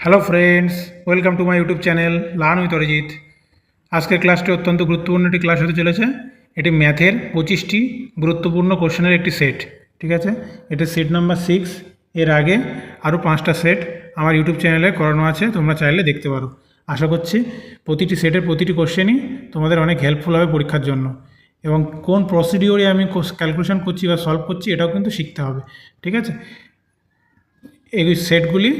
Hello friends, welcome to my YouTube channel learn with Arijit. আজকের ক্লাসটি অত্যন্ত গুরুত্বপূর্ণ একটি ক্লাস হতে চলেছে। এটি ম্যাথের 25টি গুরুত্বপূর্ণ কোশ্চেনের একটি সেট। ঠিক আছে, এটি সেট নাম্বার 6। এর আগে আরও 5টা সেট আমার ইউটিউব চ্যানেলে করানো আছে, তোমরা চাইলে দেখতে পারো। আশা করছি প্রতিটি সেটের প্রতিটি কোশ্চেনই তোমাদের অনেক হেল্পফুল হবে পরীক্ষার জন্য, এবং কোন প্রসিডিওরে আমি ক্যালকুলেশন করছি বা সলভ করছি এটাও কিন্তু শিখতে হবে। ঠিক আছে, এই সেটগুলি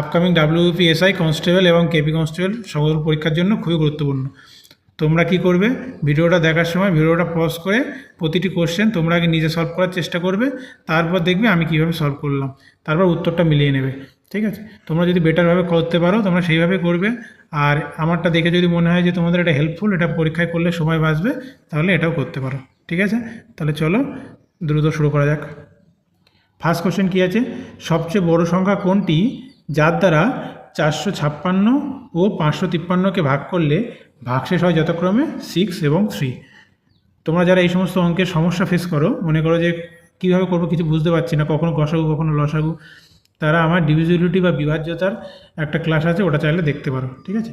আপকামিং WPSI কনস্টেবল এবং কেপি কনস্টেবল সকল পরীক্ষার জন্য খুবই গুরুত্বপূর্ণ। তোমরা কি করবে, ভিডিওটা দেখার সময় ভিডিওটা পজ করে প্রতিটি কোশ্চেন তোমরা আগে নিজে সলভ করার চেষ্টা করবে, তারপর দেখবে আমি কীভাবে সলভ করলাম, তারপর উত্তরটা মিলিয়ে নেবে। ঠিক আছে, তোমরা যদি বেটারভাবে করতে পারো তোমরা সেইভাবে করবে, আর আমারটা দেখে যদি মনে হয় যে তোমাদের এটা হেল্পফুল, এটা পরীক্ষায় করলে সময় বাঁচবে, তাহলে এটাও করতে পারো। ঠিক আছে, তাহলে চলো দ্রুত শুরু করা যাক। ফার্স্ট কোশ্চেন কী আছে, সবচেয়ে বড় সংখ্যা কোনটি যার দ্বারা 456 ও 553কে ভাগ করলে ভাগশেষ হয় যথাক্রমে 6 এবং 3। তোমরা যারা এই সমস্ত অঙ্কের সমস্যা ফেস করো, মনে করো যে কীভাবে করবো কিছু বুঝতে পারছি না, কখনো গসাগু কখনো লসাগু, তারা আমার ডিভিজিবিলিটি বা বিভাজ্যতার একটা ক্লাস আছে, ওটা চাইলে দেখতে পারো। ঠিক আছে,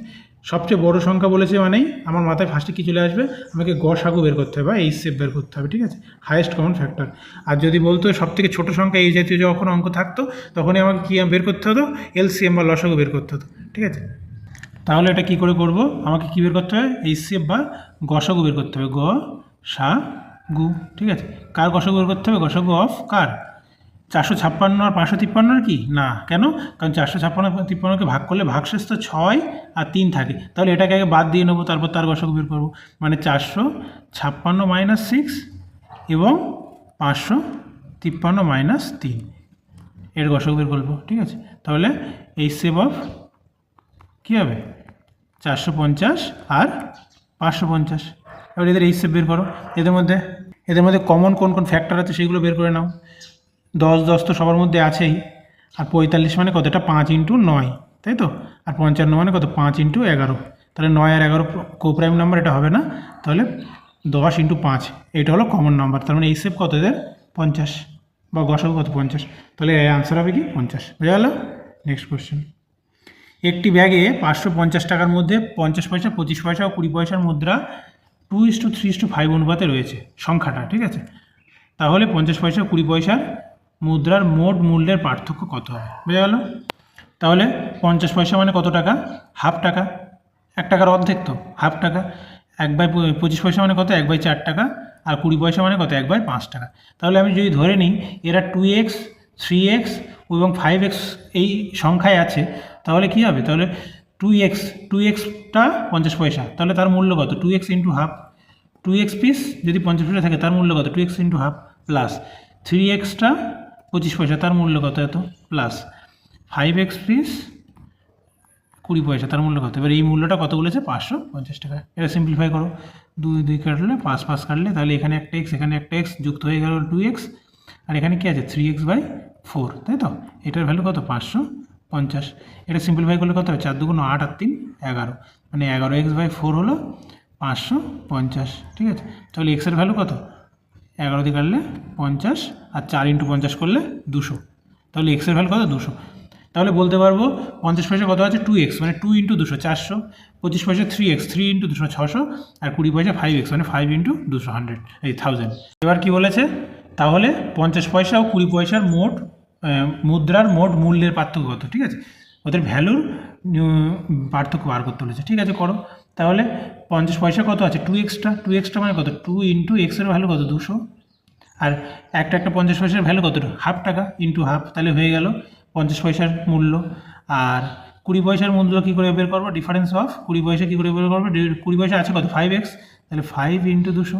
সবচেয়ে বড় সংখ্যা বলেছে মানেই আমার মাথায় ফার্স্টে কী চলে আসবে, আমাকে গসাগু বের করতে হবে বা এইচসিএফ বের করতে হবে। ঠিক আছে, হাইয়েস্ট কমন ফ্যাক্টর। আর যদি বলতো সবথেকে ছোটো সংখ্যা এই জাতীয় যখন অঙ্ক থাকতো, তখনই আমাকে কী বের করতে হতো, এলসিএম বা লসাগু বের করতে হতো। ঠিক আছে, তাহলে এটা কী করে করব, আমাকে কী বের করতে হবে, এইচসিএফ বা গসাগু বের করতে হবে, গসাগু। ঠিক আছে, কার গসাগু বের করতে হবে, গসাগু অফ কার, 456 আর 553 কি না, কেন, কারণ 456-53কে ভাগ করলে ভাগশেষ তো 6 আর 3 থাকে, তাহলে এটাকে আগে বাদ দিয়ে নেবো, তারপর তার গসাগু বের করবো। মানে 456 - 6 এবং 553 - 3 এর গসাগু বের করবো। ঠিক আছে, তাহলে এইচসিএফ অফ কী হবে, 450 আর 550। এবার এদের এইচসিএফ বের করো। এদের মধ্যে কমন কোন কোন ফ্যাক্টর আছে সেগুলো বের করে নাও। 10 তো সবার মধ্যে আছেই, আর 45 মানে কত, এটা 5 × 9, তাই তো, আর 55 মানে কত, 5 × 11, তাহলে 9 আর 11 কোপ্রাইম নাম্বার, এটা হবে না, তাহলে 10 × 5 এটা হলো কমন নাম্বার। তার মানে এইচসিএফ কত এদের, 50, বা গসাগু কত, 50, তাহলে অ্যান্সার হবে কি 50। বুঝা গেল। নেক্সট কোশ্চেন, একটি ব্যাগে 550 টাকার মধ্যে 50 পয়সা, 25 পয়সা ও 20 পয়সার মুদ্রা 2:3:5 অনুপাতে রয়েছে সংখ্যাটা। ঠিক আছে, তাহলে 50 পয়সা 20 পয়সার মুদ্রার মোট মূল্যের পার্থক্য কত হবে। বোঝা গেল। তাহলে 50 পয়সা মানে কত টাকা, হাফ টাকা, 1 টাকার অর্ধেক তো, হাফ টাকা। 1/25 পয়সা মানে কত, 1/4 টাকা, আর 20 পয়সা মানে কত, 1/5 টাকা। তাহলে আমি যদি ধরে নিই এরা 2x, 3x এবং 5x এই সংখ্যায় আছে, তাহলে কি হবে, তাহলে 2xটা 50 পয়সা, তাহলে তার মূল্য কত, 2x × হাফ। 2x পিস যদি 50 পয়সা থাকে তার মূল্য কত, 2x × হাফ, প্লাস 3xটা 25 পয়সা, তার মূল্য কত, এত, প্লাস 5x পিস 20 পয়সা, তার মূল্য কত। এবার এই মূল্যটা কত বলেছে, 550 টাকা। এটা সিম্পলিফাই করো, 2 কাটলে 5 কাটলে, তাহলে এখানে একটা x এখানে একটা x যুক্ত হয়ে গেল 2x, আর এখানে কি আছে 3x/4, তাই তো, এটার ভ্যালু কত, 550। এটা সিম্পলিফাই করলে কত হবে, 4 × 2 = 8 আর 3 = 11, মানে 11x/4 হলো 550। ঠিক আছে, তাহলে x এর ভ্যালু কত, 11 দিয়ে কাটলে 50, আর 4 × 50 করলে 200, তাহলে x এর ভ্যালু কত, 200। তাহলে বলতে পারবো 50 পয়সা কত আছে, 2x, মানে 2 × 200 400, 25 পয়সা 3x, 3 × 200 600, আর 20 পয়সা 5x, মানে 5 × 200 1000। এবার কি বলেছে, তাহলে 50 পয়সা ও 20 পয়সার মোট মুদ্রার মোট মূল্যের পার্থক্য কত। ঠিক আছে, ওদের ভ্যালুর পার্থক্য বার করতে বলেছে। ঠিক আছে, করো। তাহলে 50 পয়সা কত আছে, 2xটা মানে কত, 2 × x এর ভ্যালু কত, 200, আর একটা 50 পয়সার ভ্যালু কত, হাফ টাকা × হাফ, তাহলে হয়ে গেল 50 পয়সার মূল্য। আর 20 পয়সার মূল্য কী করে বের করবো, ডিফারেন্স অফ 20 পয়সা কী করে বের করবো, 20 পয়সা আছে কত, 5x, তাহলে 5 × 200,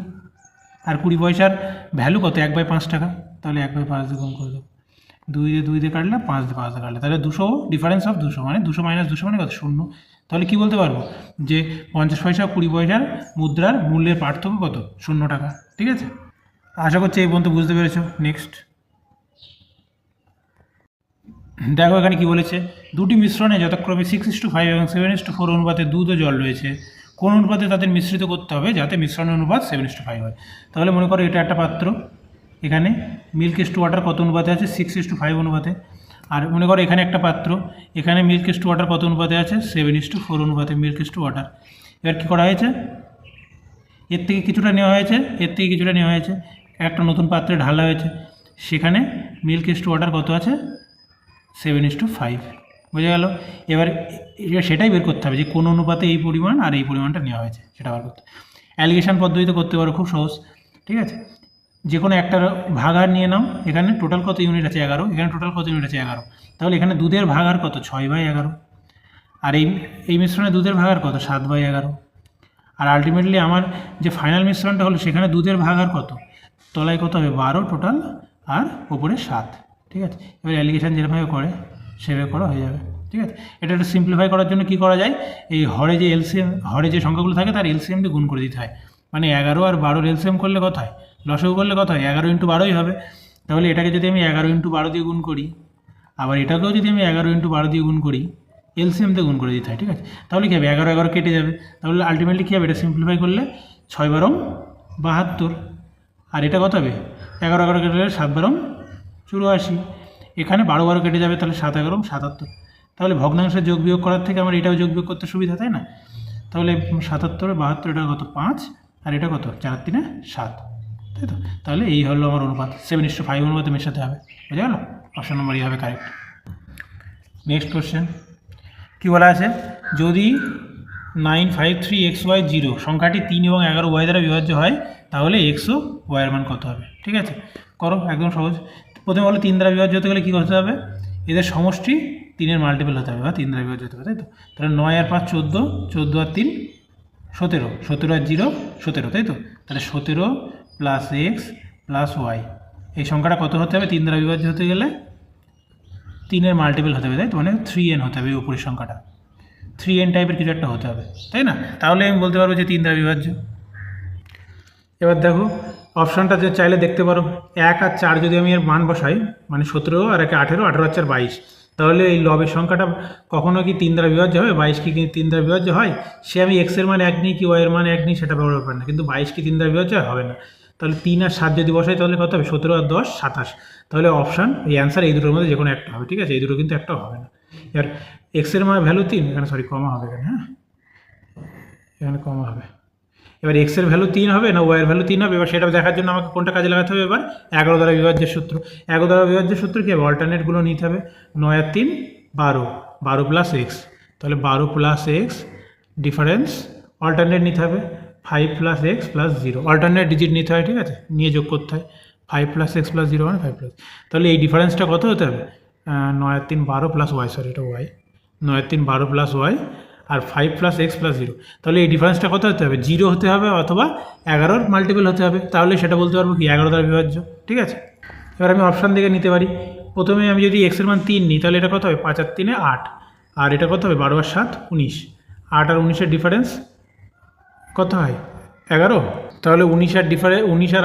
আর 20 পয়সার ভ্যালু কত, 1/5 টাকা, তাহলে 1/5 দিয়ে গুণ করে দেবো, 2 দিয়ে কাটলে 5 দিয়ে কাটলে, তাহলে 200, ডিফারেন্স অফ 200, মানে 200 - 200 মানে কত, 0। তাহলে কি বলতে পারবো যে 50 পয়সা 20 পয়সার মুদ্রার মূল্যের পার্থক্য কত, 0 টাকা। ঠিক আছে, আশা করছি এই পর্যন্ত বুঝতে পেরেছো। নেক্সট দেখো এখানে কি বলেছে, দুটি মিশ্রণে যথাক্রমে 6:5 এবং 7:4 অনুপাতে দুধ ও জল রয়েছে, কোন অনুপাতে তাদের মিশ্রিত করতে হবে যাতে মিশ্রণের অনুপাত 7:5 হয়। তাহলে মনে করো এটা একটা পাত্র, এখানে মিল্ক ইস টু ওয়াটার কত অনুপাতে আছে, 6:5 অনুপাতে, আর মনে করো এখানে একটা পাত্র, এখানে মিল্ক ইস টু ওয়াটার কত অনুপাতে আছে, 7:4 অনুপাতে মিল্ক ইস টু ওয়াটার। এবার কী করা হয়েছে, এর থেকে কিছুটা নেওয়া হয়েছে, এর থেকে কিছুটা নেওয়া হয়েছে, একটা নতুন পাত্রে ঢালা হয়েছে, সেখানে মিল্ক ইস টু ওয়াটার কত আছে, 7:5। বোঝা গেল? এবার সেটাই বের করতে হবে যে কোন অনুপাতে এই পরিমাণ আর এই পরিমাণটা নেওয়া হয়েছে, সেটা বার করতে। অ্যালিগেশন পদ্ধতিতে করতে পারো, খুব সহজ। ঠিক আছে, যে কোনো একটা ভাগার নিয়ে নাও, এখানে টোটাল কত ইউনিট আছে 11, এখানে টোটাল কত ইউনিট আছে 11, তাহলে এখানে দুধের ভাগার কত 6/11, আর এই মিশ্রণে দুধের ভাগার কত 7/11। আর আলটিমেটলি আমার যে ফাইনাল মিশ্রণটা হলো সেখানে দুধের ভাগার কত, তলায় কত হবে 12 টোটাল, আর ওপরে 7। ঠিক আছে, এবার অ্যালিগেশন যেভাবে করে সেভাবে করা হয়ে যাবে। ঠিক আছে, এটা একটু সিম্পলিফাই করার জন্য কি করা যায়, এই হরে যে এলসিএম, হরে যে সংখ্যাগুলো থাকে তার এলসিএম দিয়ে গুণ করে দিতে হয়। মানে 11 আর 12 এলসিএম করলে কত হয়, লসাগু করলে কত হয়, 11 × 12ই হবে। তাহলে এটাকে যদি আমি 11 × 12 দিয়ে গুণ করি, আবার এটাকেও যদি আমি 11 × 12 দিয়ে গুণ করি, এলসিএম দিয়ে গুণ করে দিতে হয়। ঠিক আছে, তাহলে কী হবে, 11 কেটে যাবে, তাহলে আলটিমেটলি কী হবে, এটা সিম্পলিফাই করলে 6 × 72, আর এটা কত হবে, 11 কেটে গেলে 7 × 84, এখানে 12 কেটে যাবে, তাহলে 7 × 11 = 77। তাহলে ভগ্নাংশের যোগ বিয়োগ করার থেকে আমার এটাও যোগ বিয়োগ করতে সুবিধা, তাই না? তাহলে 77 72, এটা কত 5, আর এটা কত 4 × 3 = 7, তাই তো? তাহলে এই হলো আমার অনুপাত, 7:5 অনুপাতে মেশাতে হবে। বুঝা গেল? অপশন নম্বর হবে কারেক্ট। নেক্সট কোশ্চেন কী বলা আছে, যদি 953xy0 সংখ্যাটি 3 এবং 11y দ্বারা বিভাজ্য হয়, তাহলে x ও y এর মান কত হবে? ঠিক আছে, করো, একদম সহজ। প্রথমে বলো 3 দ্বারা বিভাজ্য হতে গেলে কী করতে হবে, এদের সমষ্টি 3-এর মাল্টিপল হতে হবে, বা 3 দ্বারা বিভাজ্য হতে হবে, তাই তো? তাহলে 9 আর 5 14, 14 আর 3 17, 17 আর 0 17, তাই তো? তাহলে 17 + x + y, এই সংখ্যাটা কত হতে হবে, 3 দ্বারা বিভাজ্য হতে গেলে 3-এর মাল্টিপল হতে হবে, তাই তো? মানে 3n হতে হবে, এই উপরের সংখ্যাটা 3n টাইপের কিছু একটা হতে হবে, তাই না? তাহলে আমি বলতে পারবো যে 3 দ্বারা বিভাজ্য। এবার দেখো অপশানটা যে চাইলে দেখতে পারো, 1 আর 4 যদি আমি এর মান বসাই, মানে 17 আর 1 18, 18 আর 4 22, তাহলে এই লবের সংখ্যাটা কখনো কি 3 দ্বারা বিভাজ্য হবে, 22 কি 3 দ্বারা বিভাজ্য হয়? সে আমি x এর মান 1 নিই কি y এর মান 1 নিই সেটা বড় ব্যাপার না, কিন্তু 22 কি 3 দ্বারা বিভাজ্য হবে না। তাহলে 3 আর 7 যদি বসাই তাহলে কত হবে, 17 আর 10 27। তাহলে অপশান, এই অ্যান্সার এই দুটোর মধ্যে যে কোনো একটা হবে। ঠিক আছে, এই দুটো কিন্তু একটাও হবে না। এবার x এর মান ভ্যালু 3, এখানে সরি কমা হবে, এখানে হ্যাঁ, এখানে কমা হবে। এবার x এর ভ্যালু 3 হবে না y এর ভ্যালু 3 হবে, এবার সেটা দেখার জন্য আমাকে কোনটা কাজে লাগাতে হবে, এবার 11 দ্বারা বিভাজ্যের সূত্র। 11 দ্বারা বিভাজ্যের সূত্র কী হবে, অল্টারনেটগুলো নিতে হবে, 9 আর 3 12, 12 + x, তাহলে 12 + x ডিফারেন্স, অল্টারনেট নিতে হবে 5 + x + 0, অল্টারনেট ডিজিট নিতে হয়। ঠিক আছে, নিয়ে যোগ করতে হয়, 5 + x + 0 মানে 5 +, তাহলে এই ডিফারেন্সটা কত হতে হবে, 9 আর 3 12 + y, সরি এটা y, 9 আর 3 12 + y আর 5 + x + 0, তাহলে এই ডিফারেন্সটা কত হতে হবে, 0 হতে হবে অথবা 11-র মাল্টিপল হতে হবে, তাহলে সেটা বলতে পারবো কি 11 দ্বারা বিভাজ্য। ঠিক আছে, এবার আমি অপশান থেকে নিতে পারি। প্রথমে আমি যদি x এর মান 3 নিই, তাহলে এটা কত হবে, 5 আর 3 8, আর এটা কত হবে 12 আর 7 19, 8 আর 19-এর ডিফারেন্স কত হয় 11, তাহলে 19 আর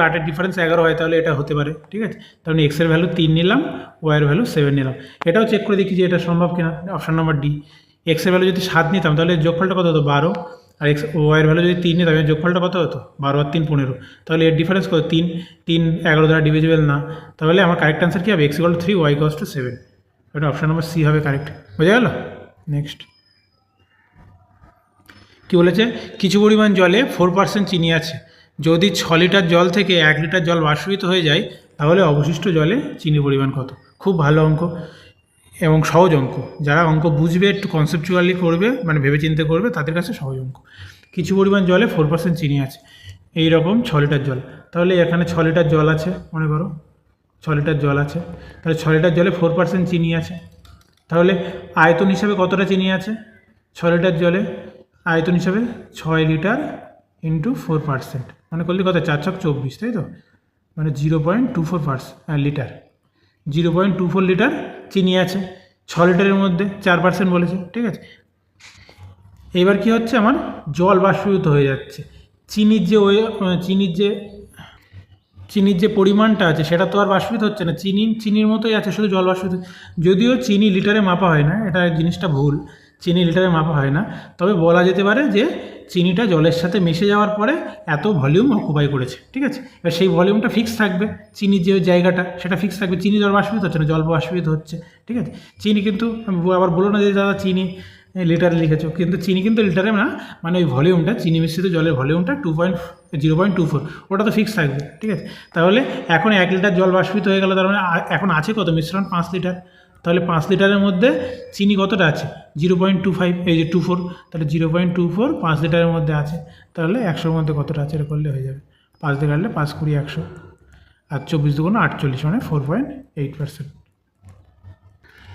8-এর ডিফারেন্স 11 হয়, তাহলে এটা হতে পারে। ঠিক আছে, তাহলে x এর ভ্যালু 3 নিলাম, y এর ভ্যালু 7 নিলাম, এটাও চেক করে দেখি যে এটা সম্ভব কিনা। অপশান নম্বর ডি, x এর ভ্যালু যদি 7 নিতাম তাহলে যোগফলটা কত হতো 12, আর y এর ভ্যালু যদি 3 নিতাম যোগফলটা কত হতো 12 আর 3 15, তাহলে এর ডিফারেন্স কত 3, 3 11 দ্বারা ডিভিজিবল না, তাহলে আমার কারেক্ট আনসার কী হবে, x = 3 y = 7, এটা অপশান নম্বর সি হবে কারেক্ট। বোঝা গেল? নেক্সট কী বলেছে, কিছু পরিমাণ জলে 4% চিনি আছে, যদি 6 লিটার জল থেকে 1 লিটার জল বাষ্পীভূত হয়ে যায়, তাহলে অবশিষ্ট জলে চিনির পরিমাণ কত? খুব ভালো অঙ্ক এবং সহজ অঙ্ক, যারা অঙ্ক বুঝবে, একটু কনসেপচুয়ালি করবে, মানে ভেবেচিন্তে করবে, তাদের কাছে সহজ অঙ্ক। কিছু পরিমাণ জলে 4% চিনি আছে, এই রকম 6 লিটার জল, তাহলে এখানে 6 লিটার জল আছে, মনে করো 6 লিটার জল আছে, তাহলে 6 লিটার জলে 4% চিনি আছে, তাহলে আয়তন হিসাবে কতটা চিনি আছে, 6 লিটার জলে আয়তন হিসাবে 6 লিটার × 4%, মানে করলে কত 4 × 24, তাই তো? মানে 0.24 লিটার, 0.24 লিটার চিনি আছে, 6 লিটারের মধ্যে 4% বলেছে। ঠিক আছে, এবার কি হচ্ছে, আমার জল বাষ্পীভূত হয়ে যাচ্ছে, চিনির যে পরিমাণটা আছে সেটা তো আর বাষ্পীভূত হচ্ছে না, চিনির মতোই আছে, শুধু জল বাষ্পীভূত। যদিও চিনি লিটারে মাপা হয় না, এটা জিনিসটা ভুল, চিনি লিটারে মাপা হয় না, তবে বলা যেতে পারে যে চিনিটা জলের সাথে মিশে যাওয়ার পরে এত ভলিউম অকুপাই করেছে, ঠিক আছে। এবার সেই ভলিউমটা ফিক্স থাকবে, চিনির যে জায়গাটা সেটা ফিক্স থাকবে। চিনি জল বাষ্পীভূত হচ্ছে না, জল বাষ্পীভূত হচ্ছে, ঠিক আছে। চিনি কিন্তু আবার বলো না যে দাদা চিনি লিটারে লিখেছো, কিন্তু চিনি কিন্তু লিটারে না, মানে ওই ভলিউমটা চিনি মিশ্রিত জলের ভলিউমটা 0.24, ওটা তো ফিক্স থাকবে, ঠিক আছে। তাহলে এখন 1 লিটার জল বাষ্পীভূত হয়ে গেল, তার মানে এখন আছে কত মিশ্রণ 5 লিটার। তাহলে 5 লিটারের মধ্যে চিনি কতটা আছে 0.25, এই যে 24, তাহলে 0.24 5 লিটারের মধ্যে আছে। তাহলে 100-র মধ্যে কতটা আছে এটা করলে হয়ে যাবে, 5 দিয়ে কাটলে 5 × 20 100, আর 24 × 48 মানে 4.8%।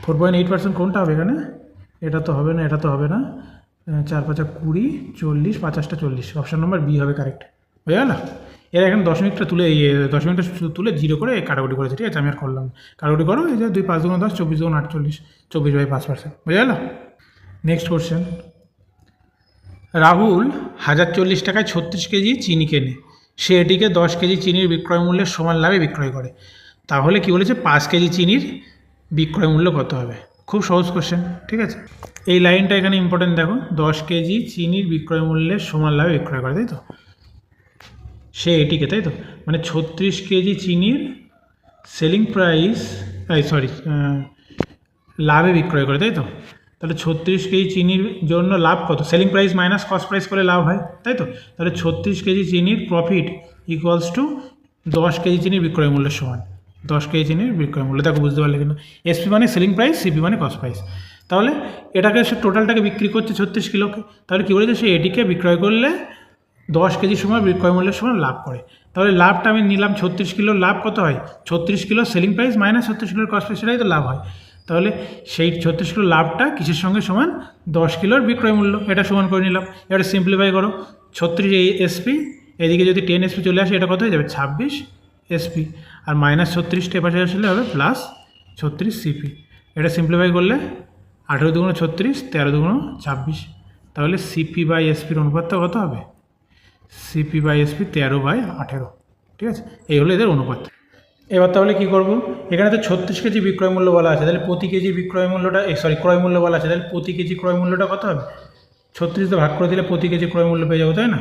4.8% কোনটা হবে এখানে? এটা তো হবে না, এটা তো হবে না। 4 × 5 = 20, 40, 50 টা 40, অপশান নম্বর বি হবে কারেক্ট। হয়ে গেল? এরা এখানে দশমিকটা তুলে 0 করে কাটাকুটি করেছে, ঠিক আছে। আমি আর করলাম কাটাকুটি করো, এই যে 2 5 × 10, 24 × 48, 24/5%। বুঝে গেল? Next question. রাহুল 1040 টাকায় 36 কেজি চিনি কেনে, সে এটিকে 10 কেজি চিনির বিক্রয় মূল্যের সমান লাভে বিক্রয় করে। তাহলে কি বলেছে, 5 কেজি চিনির বিক্রয় মূল্য কত হবে? খুব সহজ কোশ্চেন, ঠিক আছে। এই লাইনটা এখানে ইম্পর্টেন্ট, দেখো 10 কেজি চিনির বিক্রয় মূল্যের সমান লাভে বিক্রয় করে, তাই তো। সে এটিকে, তাই তো, মানে 36 কেজি চিনির সেলিং প্রাইস, লাভে বিক্রয় করে, তাই তো। তাহলে 36 কেজি চিনির জন্য লাভ কত? Selling price minus cost price করে লাভ হয়, তাই তো। তাহলে 36 কেজি চিনির প্রফিট ইকুয়ালস টু 10 কেজি চিনির বিক্রয় মূল্যের সমান। 10 কেজি চিনির বিক্রয় মূল্য, দেখো বুঝতে পারলে কিনা। এসপি মানে সেলিং প্রাইস, সিপি মানে কস্ট প্রাইস। তাহলে এটাকে সে টোটালটাকে বিক্রি করছে 36 কিলোকে, তাহলে কী বলেছে, সে এটিকে বিক্রয় করলে 10 কেজির সময় বিক্রয় মূল্যের সময় লাভ করে। তাহলে লাভটা আমি নিলাম 36 কিলোর লাভ কত হয়, 36 কিলো সেলিং প্রাইস মাইনাস 36 কিলোর কস্ট প্রাইস, সেটাই তো লাভ হয়। তাহলে সেই 36 কিলো লাভটা কিসের সঙ্গে সমান, 10 কিলোর বিক্রয় মূল্য, এটা সমান করে নিলাম। এবার সিম্পলিফাই করো, 36 এসপি, এদিকে যদি 10 এসপি চলে আসে, এটা কত হয়ে যাবে 26 এসপি, আর মাইনাস 36টা এপাশে আসলে হবে প্লাস 36 সিপি। এটা সিম্পলিফাই করলে 18 × 36, 13 × 26, তাহলে সিপি বাই এসপির অনুপাতটা কত হবে, সিপি বাই এসপি 13/18, ঠিক আছে। এই হলো এদের অনুপাত। এবার তাহলে কী করব, এখানে তো 36 কেজি বিক্রয় মূল্য বলা আছে, তাহলে প্রতি কেজি বিক্রয় মূল্যটা ক্রয় মূল্য বলা আছে, তাহলে প্রতি কেজি ক্রয় মূল্যটা কত হবে, 36 ভাগ করে দিলে প্রতি কেজি ক্রয় মূল্য পেয়ে যাবো, তাই না।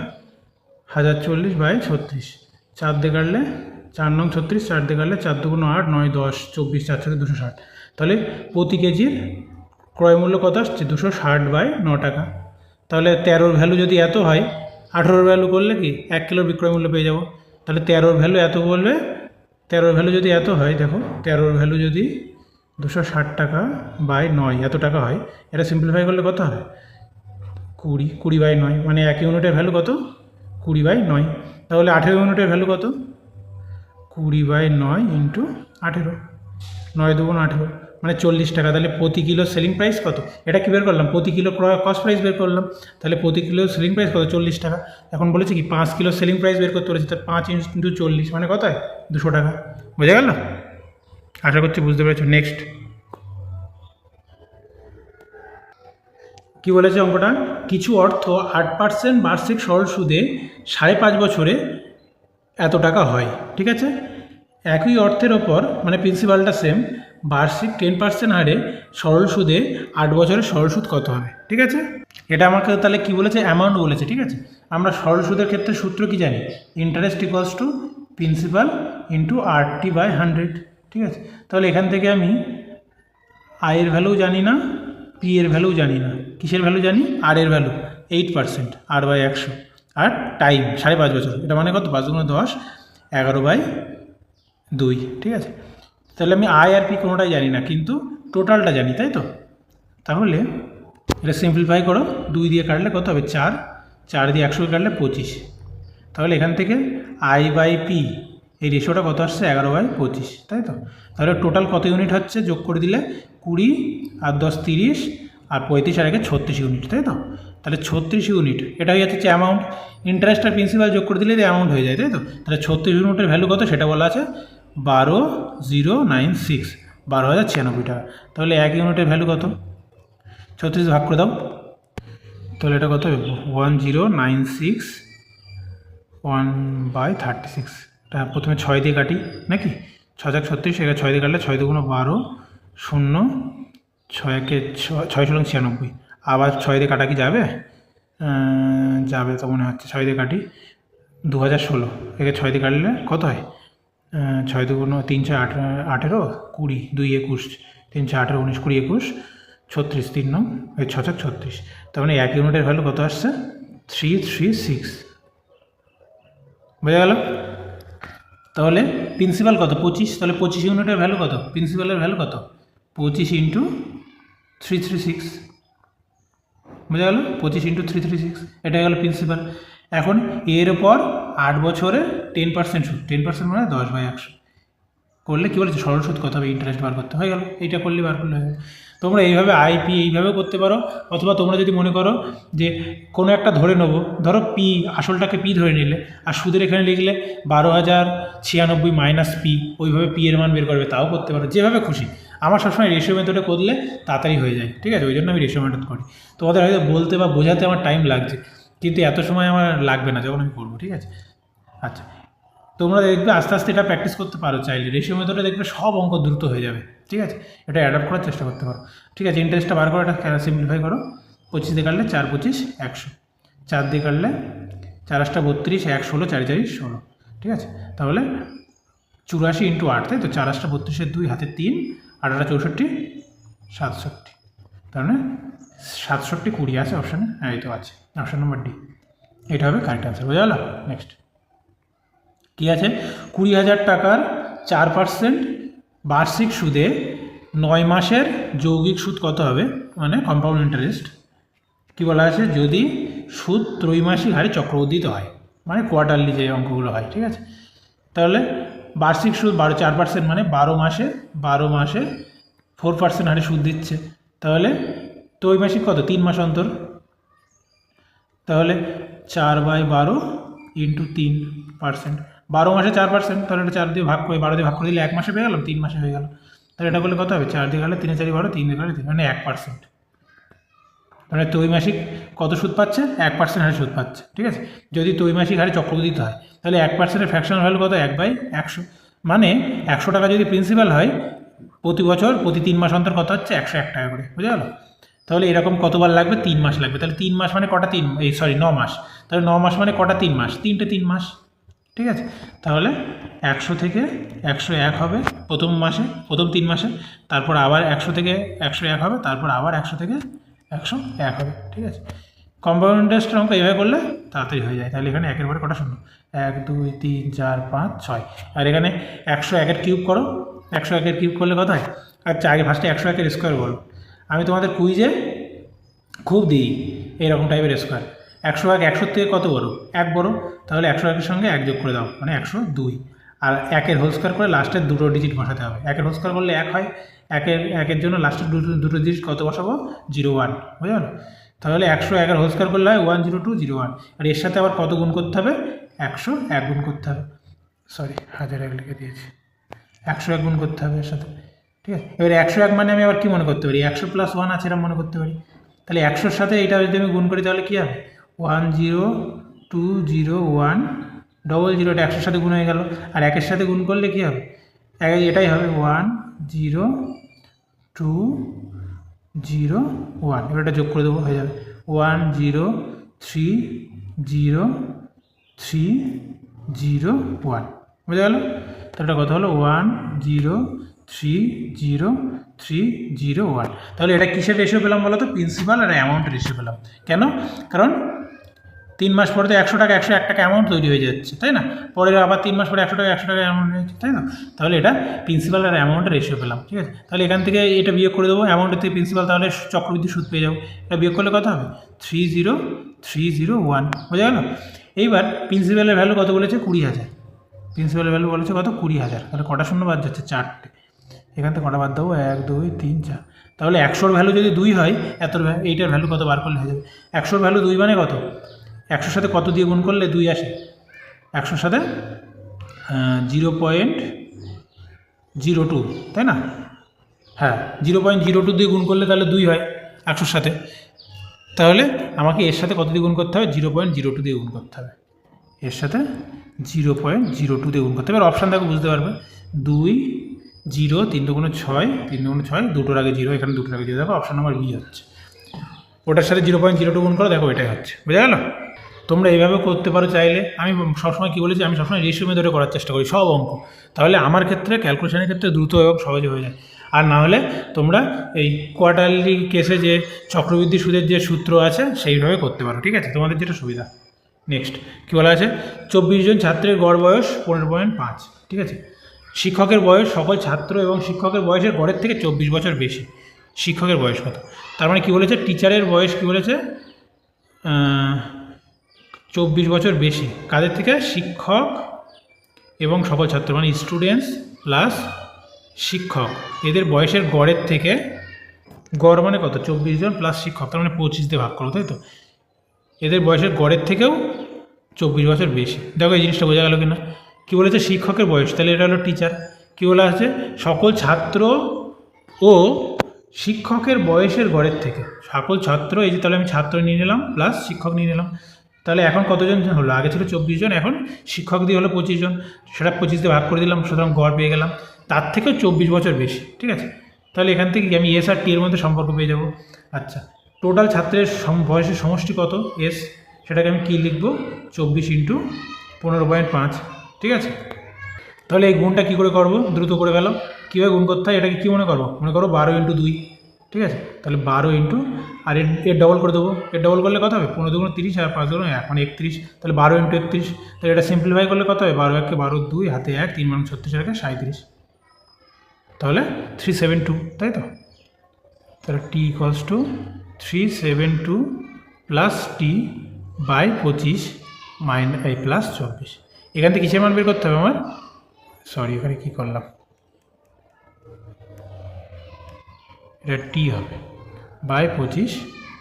1040/36, 4 দিয়ে কাটলে 4 নং 36, 4 দিয়ে কাটলে 4 × 8, 9 10 24, 4 × 260, তাহলে প্রতি কেজির ক্রয় মূল্য কত আসছে 260/9 টাকা। তাহলে 13-র ভ্যালু যদি এত হয়, 18-র ভ্যালু করলে কি 1 কিলোর বিক্রয় মূল্য পেয়ে যাব। তাহলে 13-র ভ্যালু এত বলবে, 13-র ভ্যালু যদি এত হয়, দেখো 13-র ভ্যালু যদি 260 টাকা বাই 9 এত টাকা হয়, এটা সিম্পলিফাই করলে কত হয় 20/9, মানে 1 ইউনিটের ভ্যালু কত 20/9। তাহলে 18 ইউনিটের ভ্যালু কত 20/9 × 18, 9 × 2 = 18, মানে 40 টাকা। তাহলে প্রতি কিলো সেলিং প্রাইস কত, এটা কি বের করলাম, প্রতি কিলো কস্ট প্রাইস বের করলাম। তাহলে প্রতি কিলো সেলিং প্রাইস কত 40 টাকা। এখন বলেছে কি 5 কিলো সেলিং প্রাইস বের করতে বলেছে, তার 5 × 40 মানে কত হয় 200 টাকা। বোঝা গেল? আশা করছি বুঝতে পেরেছো। নেক্সট কি বলেছে অঙ্কটা, কিছু অর্থ 8% বার্ষিক সরল সুদে 5.5 বছরে এত টাকা হয়, ঠিক আছে। একই অর্থের ওপর, মানে প্রিন্সিপালটা সেম, বার্ষিক 10% হারে সরল সুদে 8 বছরের সরল সুদ কত হবে, ঠিক আছে। এটা আমাকে তাহলে কি বলেছে, অ্যামাউন্ট বলেছে, ঠিক আছে। আমরা সরল সুদের ক্ষেত্রে সূত্র কি জানি, interest equals to principal into RT/100, ঠিক আছে। তাহলে এখান থেকে আমি আই এর ভ্যালু জানি না, পি এর ভ্যালু জানি না, কিসের ভ্যালু জানি, আর এর ভ্যালু 8%, R/100, আর টাইম 5.5 বছর, এটা মানে কত 5 × 10, 11/2, ঠিক আছে। তাহলে আমি আই আর পি কোনোটাই জানি না, কিন্তু টোটালটা জানি, তাই তো। তাহলে এটা সিম্পলিফাই করো, 2 দিয়ে কাটলে কত হবে 4, 4 দিয়ে 100 কাটলে 25। তাহলে এখান থেকে I/P এই রেশিওটা কত আসছে 11/25, তাই তো। তাহলে টোটাল কত ইউনিট হচ্ছে, যোগ করে দিলে 20 আর 10 30 আর 35 আর 1 36 ইউনিট, তাই তো। তাহলে 36 ইউনিট, এটাই হচ্ছে অ্যামাউন্ট। ইন্টারেস্ট আর প্রিন্সিপাল যোগ করে দিলে অ্যামাউন্ট হয়ে যায়, তাই তো। তাহলে 36 ইউনিটের ভ্যালু কত সেটা বলা আছে 12,096, 12,096 টাকা। তাহলে 1 ইউনিটের ভ্যালু কত, 36 ভাগ করে দাও, তাহলে এটা কত হবে 1096 1/36। এটা প্রথমে 6 দিয়ে কাটি নাকি, 6 × 36, এটা 6 দিয়ে কাটলে 6 × 2 = 12, 0, 6 × 1 = 6, 6 × 96, আবার 6 দিয়ে কাটা কি যাবে? যাবে তো মনে হচ্ছে। 6 দিয়ে কাটি, 2016, একে 6 দিয়ে কাটলে কত হয়? 6 দুগুণ 3 6 18 20 2 21, 3 6 18 19 20 21 36, 3 9 6 6 36। তার মানে 1 ইউনিটের ভ্যালু কত আসছে? 336। বোঝা গেল? তাহলে প্রিন্সিপাল কত? 25। তাহলে 25 ইউনিটের ভ্যালু কত? প্রিন্সিপালের ভ্যালু কত? 25 ইন্টু 336। বোঝা গেল? 25 ইন্টু 336, এটা গেল প্রিন্সিপাল। এখন এর উপর 8 বছরে 10% সুদ, 10% মানে 10/100 করলে কী বলেছে? সরল সুদ কত হবে? ইন্টারেস্ট বার করতে হয়ে গেল। এইটা করলে বার করলে হয়ে গেল। তোমরা এইভাবে আইপি এইভাবেও করতে পারো, অথবা তোমরা যদি মনে করো যে কোনো একটা ধরে নেবো, ধরো পি, আসলটাকে পি ধরে নিলে, আর সুদের এখানে লিখলে 12,096 মাইনাস পি, ওইভাবে পি এর মান বের করবে, তাও করতে পারো, যেভাবে খুশি। আমার সবসময় রেশিও মেথডে করলে তাড়াতাড়ি হয়ে যায়, ঠিক আছে? ওই জন্য আমি রেশিও মেথড করি। তোমাদের হয়তো বলতে বা বোঝাতে আমার টাইম লাগছে, কিন্তু এত সময় আমার লাগবে না যখন আমি করবো, ঠিক আছে? আচ্ছা, তোমরা দেখবে আস্তে আস্তে এটা প্র্যাকটিস করতে পারো চাইলে। রেশিও মেথডে দেখবে সব অঙ্ক দ্রুত হয়ে যাবে, ঠিক আছে? এটা অ্যাডাপ্ট করার চেষ্টা করতে পারো, ঠিক আছে? ইন্টারেস্টটা বার করো, এটা সিম্পলিফাই করো। 25 দিয়ে কাটলে 4 25 100, 4 দিয়ে কাটলে 4 8 32, 1 16, 4 4 16, ঠিক আছে? তাহলে 84 ইন্টু 8, তাই তো? 4 8 32, 2 হাতে 3, 8 8 64, 67। তার মানে 67 20 আছে অপশানে, হ্যাঁ এই তো আছে, অপশান নম্বর ডি, এটা হবে কারেক্ট আনসার। বোঝা গেল? নেক্সট কী আছে? 20,000 টাকার 4% বার্ষিক সুদে 9 মাসের যৌগিক সুদ কত হবে? মানে কম্পাউন্ড ইন্টারেস্ট। কী বলা আছে? যদি সুদ ত্রৈমাসিক হারে চক্রবর্ধিত হয়, মানে কোয়ার্টারলি যে অঙ্কগুলো হয়, ঠিক আছে? তাহলে বার্ষিক সুদ 4% মানে 12 মাসে 4% হারে সুদ দিচ্ছে। তাহলে ত্রৈমাসিক কত? 3 মাস অন্তর। তাহলে 4/12 ইন্টু 3%, 12 মাসে 4%, তাহলে এটা 4 দিয়ে ভাগ করে 12 দিয়ে ভাগ করে দিলে 1 মাসে পেয়ে গেলাম, 3 মাসে হয়ে গেল। তাহলে এটা করলে কত হবে? 4 দিয়ে গেলে 3 4 12, 3 দিয়ে গেলে 3, মানে 1%। মানে ত্রৈমাসিক কত সুদ পাচ্ছে? 1% হারে সুদ পাচ্ছে, ঠিক আছে? যদি ত্রৈমাসিক হারে চক্রবর্ধিত হয়, তাহলে 1%-এর ফ্র্যাকশনাল ভ্যালু কত? 1/100, মানে 100 টাকা যদি প্রিন্সিপাল হয়, প্রতি বছর প্রতি 3 মাস অন্তর কত হচ্ছে? 101 টাকা করে। বুঝা গেল? তাহলে এরকম কতবার লাগবে? 3 মাস লাগবে। তাহলে 3 মাস মানে কটা? 9 মাস। তাহলে 9 মাস মানে কটা? 3 মাস, 3 মাস, ঠিক আছে? তাহলে 100 থেকে 101 হবে প্রথম মাসে, প্রথম 3 মাসে, তারপর আবার 100 থেকে 101 হবে, তারপর আবার 100 থেকে 101 হবে, ঠিক আছে? কম্পাউন্ড ইন্টারেস্টের অঙ্ক এইভাবে করলে তাড়াতাড়ি হয়ে যায়। তাহলে এখানে 1-এর পরে কটা শূন্য? 1 2 3 4 5 6, আর এখানে 101-এর কিউব করো। 101-এর কিউব করলে কত হয়? আচ্ছা, আগে ফার্স্টে 101-এর স্কোয়ার বলো। আমি তোমাদের কুইজে খুব দিই এইরকম টাইপের স্কোয়ার। 101 100 থেকে কত বড়? 1 বড়। তাহলে 101-এর সঙ্গে 1 যোগ করে দাও, মানে 102। আর 1-এর হোল স্কোয়ার করে লাস্টের দুটো ডিজিট বসাতে হবে। 1-এর হোল স্কোয়ার করলে 1 হয়, 1-এর জন্য লাস্টের দুটো ডিজিট কত বসাবো? 0 1, বুঝে গেল? তাহলে 101-এর হোল স্কোয়ার করলে হয় 102 0 1, আর এর সাথে আবার কত গুণ করতে হবে? 101 গুণ করতে হবে। সরি, 1001 লিখে দিয়েছি, 101 গুণ করতে হবে এর সাথে, ঠিক আছে? এবার 101 মানে আমি আবার কী মনে করতে পারি? 100 + 1 আছে, এরকম মনে করতে পারি। তাহলে 100-র সাথে এটা যদি আমি গুণ করি তাহলে কী হবে? 10201 00, এটা 100-র সাথে গুণ হয়ে গেল। আর 1-এর সাথে গুণ করলে কী হবে? এটাই হবে 10201। এবার এটা যোগ করে দেবো, হয়ে যাবে 1030301। বুঝা গেল? তো এটা কত হলো? 1030301। তাহলে এটা কিসের রেশিও পেলাম বলো তো? প্রিন্সিপাল আর অ্যামাউন্টের রেশিও পেলাম। কেন? কারণ 3 মাস পরে তো 100 টাকা 101 টাকা অ্যামাউন্ট তৈরি হয়ে যাচ্ছে, তাই না? পরে আবার 3 মাস পরে 100 টাকা অ্যামাউন্ট হয়ে যাচ্ছে, তাই না? তাহলে এটা প্রিন্সিপাল আর অ্যামাউন্টের রেশিও পেলাম, ঠিক আছে? তাহলে এখান থেকে এটা বিয়োগ করে দেবো, অ্যামাউন্টের থেকে প্রিন্সিপাল, তাহলে চক্রবৃদ্ধি সুদ পেয়ে যাবো। এটা বিয়োগ করলে কত হবে? 30301। বোঝা গেল? এইবার প্রিন্সিপালের ভ্যালু কত বলেছে? 20,000। প্রিন্সিপালের ভ্যালু বলেছে কত? 20,000। তাহলে কটা শূন্য বাদ যাচ্ছে? 4টে। এখান থেকে কটা বাদ দেবো? 1 2 3 4। তাহলে 100-র ভ্যালু যদি 2 হয়, এইটার ভ্যালু কত বার করলে হয়ে যাবে? 100-র ভ্যালু 2 মানে কত? 100-র সাথে কত দিয়ে গুণ করলে 2 আসে? 100-র সাথে 0.02, তাই না? হ্যাঁ, 0.02 দিয়ে গুণ করলে তাহলে 2 হয় 100-র সাথে। তাহলে আমাকে এর সাথে কত দিয়ে গুণ করতে হবে? 0.02 দিয়ে গুণ করতে হবে। এর সাথে 0.02 দিয়ে গুণ করতে হবে। এবার অপশান দেখো, বুঝতে পারবে। 2 0 3 2 6, 3 2 6, দুটোর আগে 0, এখানে দুটোর আগে 0, দেখো অপশান নাম্বার বি হচ্ছে। ওটার সাথে 0.02 গুণ করো, দেখো এটাই হচ্ছে, বোঝা গেল? তোমরা এইভাবে করতে পারো চাইলে। আমি সবসময় কী বলেছি, আমি সবসময় রেশিও মেথডে করার চেষ্টা করি সব অঙ্ক, তাহলে আমার ক্ষেত্রে ক্যালকুলেশনের ক্ষেত্রে দ্রুত এবং সহজে হয়ে যায়। আর না হলে তোমরা এই কোয়ার্টারলি কেসে যে চক্রবৃদ্ধি সুদের যে সূত্র আছে সেইভাবে করতে পারো, ঠিক আছে, তোমাদের যেটা সুবিধা। নেক্সট কী বলা আছে, 24 জন ছাত্রের গড় বয়স 15.5, ঠিক আছে। শিক্ষকের বয়স, সকল ছাত্র এবং শিক্ষকের বয়সের গড়ের থেকে 24 বছর বেশি। শিক্ষকের বয়স কত? তার মানে কী বলেছে, টিচারের বয়স কী বলেছে, 24 বছর বেশি। কাদের থেকে? শিক্ষক এবং সকল ছাত্র, মানে স্টুডেন্টস প্লাস শিক্ষক, এদের বয়সের গড়ের থেকে, গড় মানে কত, 24 জন প্লাস শিক্ষক, তার মানে 25 দিয়ে ভাগ করো, তাই তো। এদের বয়সের গড়ের থেকেও 24 বছর বেশি। দেখো এই জিনিসটা বোঝা গেল কিনা। কী বলেছে, শিক্ষকের বয়স, তাহলে এটা হলো টিচার। কী বলা আছে, সকল ছাত্র ও শিক্ষকের বয়সের গড়ের থেকে, সকল ছাত্র, এই যে তাহলে আমি ছাত্র নিয়ে নিলাম প্লাস শিক্ষক নিয়ে নিলাম, তাহলে এখন কতজন হলো, আগে ছিল 24 জন, এখন শিক্ষক দিয়ে হলো 25 জন, সেটা 25 দিয়ে ভাগ করে দিলাম, সুতরাং গড় পেয়ে গেলাম, তার থেকেও 24 বছর বেশি, ঠিক আছে। তাহলে এখান থেকে আমি এস আর টি এর মধ্যে সম্পর্ক পেয়ে যাব। আচ্ছা, টোটাল ছাত্রের বয়সের সমষ্টি কত, এস, সেটাকে আমি কী লিখবো, 24 × 15.5, ঠিক আছে। তাহলে এই গুণটা কী করে করবো, দ্রুত করে গেল, কীভাবে গুণ করতে হয়, এটাকে কী মনে করবো, মনে করো 12 × 2, ঠিক আছে। তাহলে 12 ইন্টু, আর এর ডবল করে দেবো, এর ডবল করলে কত হবে, 15 × 30 আর 5 × 1 মানে 31, তাহলে 12 × 31, তাহলে এটা সিম্পলিফাই করলে কত হবে, 12 × 1 = 12, 2 হাতে 1, 3 × 36 = 37, তাহলে 372, তাই তো। তাহলে T equals to 372 plus T by 25 plus 24। এখান থেকে কিসের মান বের করতে হবে আমার, সরি এখানে কী করলাম, এটা টি হবে বাই 25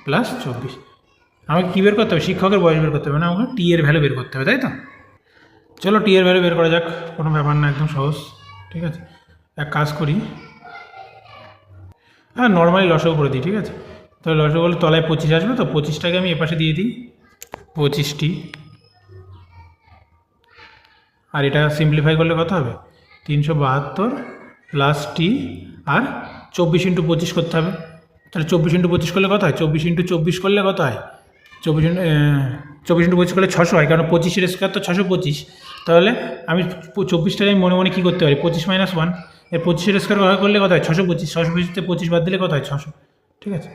প্লাস 24। আমাকে কী বের করতে হবে, শিক্ষকের বয়স বের করতে হবে, না আমাকে টি এর ভ্যালু বের করতে হবে, তাই তো। চলো টি এর ভ্যালু বের করা যাক, কোনো ব্যাপার না, একদম সহজ, ঠিক আছে। এক কাজ করি, হ্যাঁ নর্মালি লসাগু করে দিই, ঠিক আছে। তাহলে লসাগু বলে তলায় 25 আসবে, তো 25টাকে আমি এপাশে দিয়ে দিই, 25টি, আর এটা সিম্পলিফাই করলে কত হবে, 372 প্লাস টি, আর 24 × 25 করতে হবে, তাহলে 24 × 25 করলে কত হয়, 24 × 24 করলে কত হয়, 24 × 25 করলে 600 হয়, কারণ 25-এর স্কোয়ার তো 625, তাহলে আমি 24টাকে আমি মনে মনে কী করতে পারি, 25 - 1, এর 25-এর স্কোয়ার করলে কত হয়, 625, 625-তে 25 বাদ দিলে কত হয়, 600, ঠিক আছে।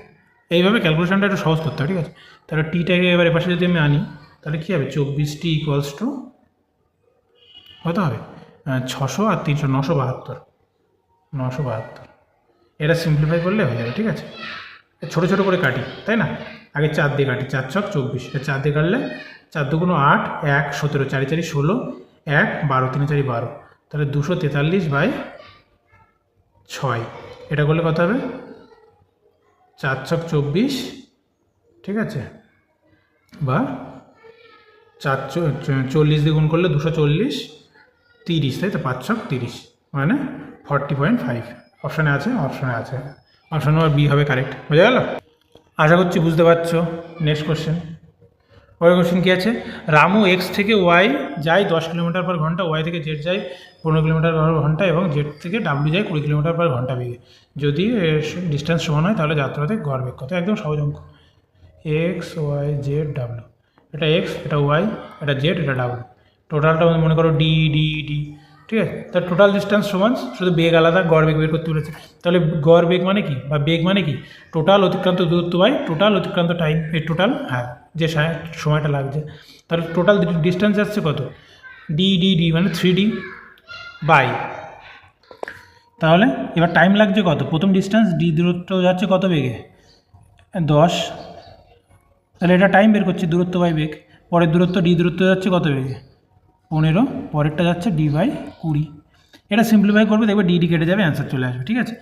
এইভাবে ক্যালকুলেশনটা একটু সহজ করতে হবে, ঠিক আছে। তাহলে টিটাকে এবার এপাশে যদি আমি আনি, তাহলে কী হবে, 24টি ইকুয়ালস টু কত হবে, 600 আর 300, 972, এটা সিম্পলিফাই করলে হয়ে যাবে, ঠিক আছে। ছোটো ছোটো করে কাটি, তাই না, আগে 4 দিয়ে কাটি, 4 × 6 = 24, 4 দিয়ে কাটলে 4 × 2 = 8, 1 = 17, 4 × 4 = 16, 1 12, 3 × 4 = 12, তাহলে 243/6, এটা করলে কত হবে, 4 × 6 = 24, ঠিক আছে, বা 40 দিয়ে গুণ করলে 240, 30, তাই তো, 5 × 6 = 30, মানে 40.5, অপশানে আছে, অপশান নম্বর বি হবে কারেক্ট, বোঝা গেল। আশা করছি বুঝতে পারছো। নেক্সট কোশ্চেন, পরের কোশ্চেন কী আছে, রামু এক্স থেকে ওয়াই যায় 10 কিলোমিটার/ঘন্টা, ওয়াই থেকে জেড যায় 15 কিলোমিটার/ঘন্টা এবং জেড থেকে ডাব্লিউ যায় 20 কিলোমিটার/ঘন্টা বেগে। যদি ডিস্টেন্স সমান হয় তাহলে যাত্রাতে গড় বেগ কত, একদম সহজ অঙ্ক। এক্স ওয়াই জেড ডাব্লিউ, এটা এক্স, এটা ওয়াই, এটা জেড, এটা ডাব্লিউ, টোটালটা মনে করো ডি ডি ডি, ঠিক আছে। তার টোটাল ডিস্টেন্স সমান, শুধু বেগ আলাদা, গড় বেগ বের করতে বলেছে। তাহলে গড় বেগ মানে কি, বা বেগ মানে কি, টোটাল অতিক্রান্ত দূরত্ব বাই টোটাল অতিক্রান্ত টাইম, এই টোটাল, হ্যাঁ যে সময়টা লাগছে, তাহলে টোটাল ডিস্টেন্স যাচ্ছে কত, ডি ডি ডি মানে 3D বাই, তাহলে এবার টাইম লাগছে কত, প্রথম ডিস্টেন্স ডি দূরত্ব যাচ্ছে কত বেগে, 10, তাহলে এটা টাইম বের করছে, দূরত্ব বাই বেগ। পরের দূরত্ব ডি দূরত্ব যাচ্ছে কত বেগে, 15, পরেরটা যাচ্ছে ডি বাই 20। এটা সিম্পলিফাই করবে, দেখবে ডি কেটে যাবে, অ্যান্সার চলে আসবে, ঠিক আছে।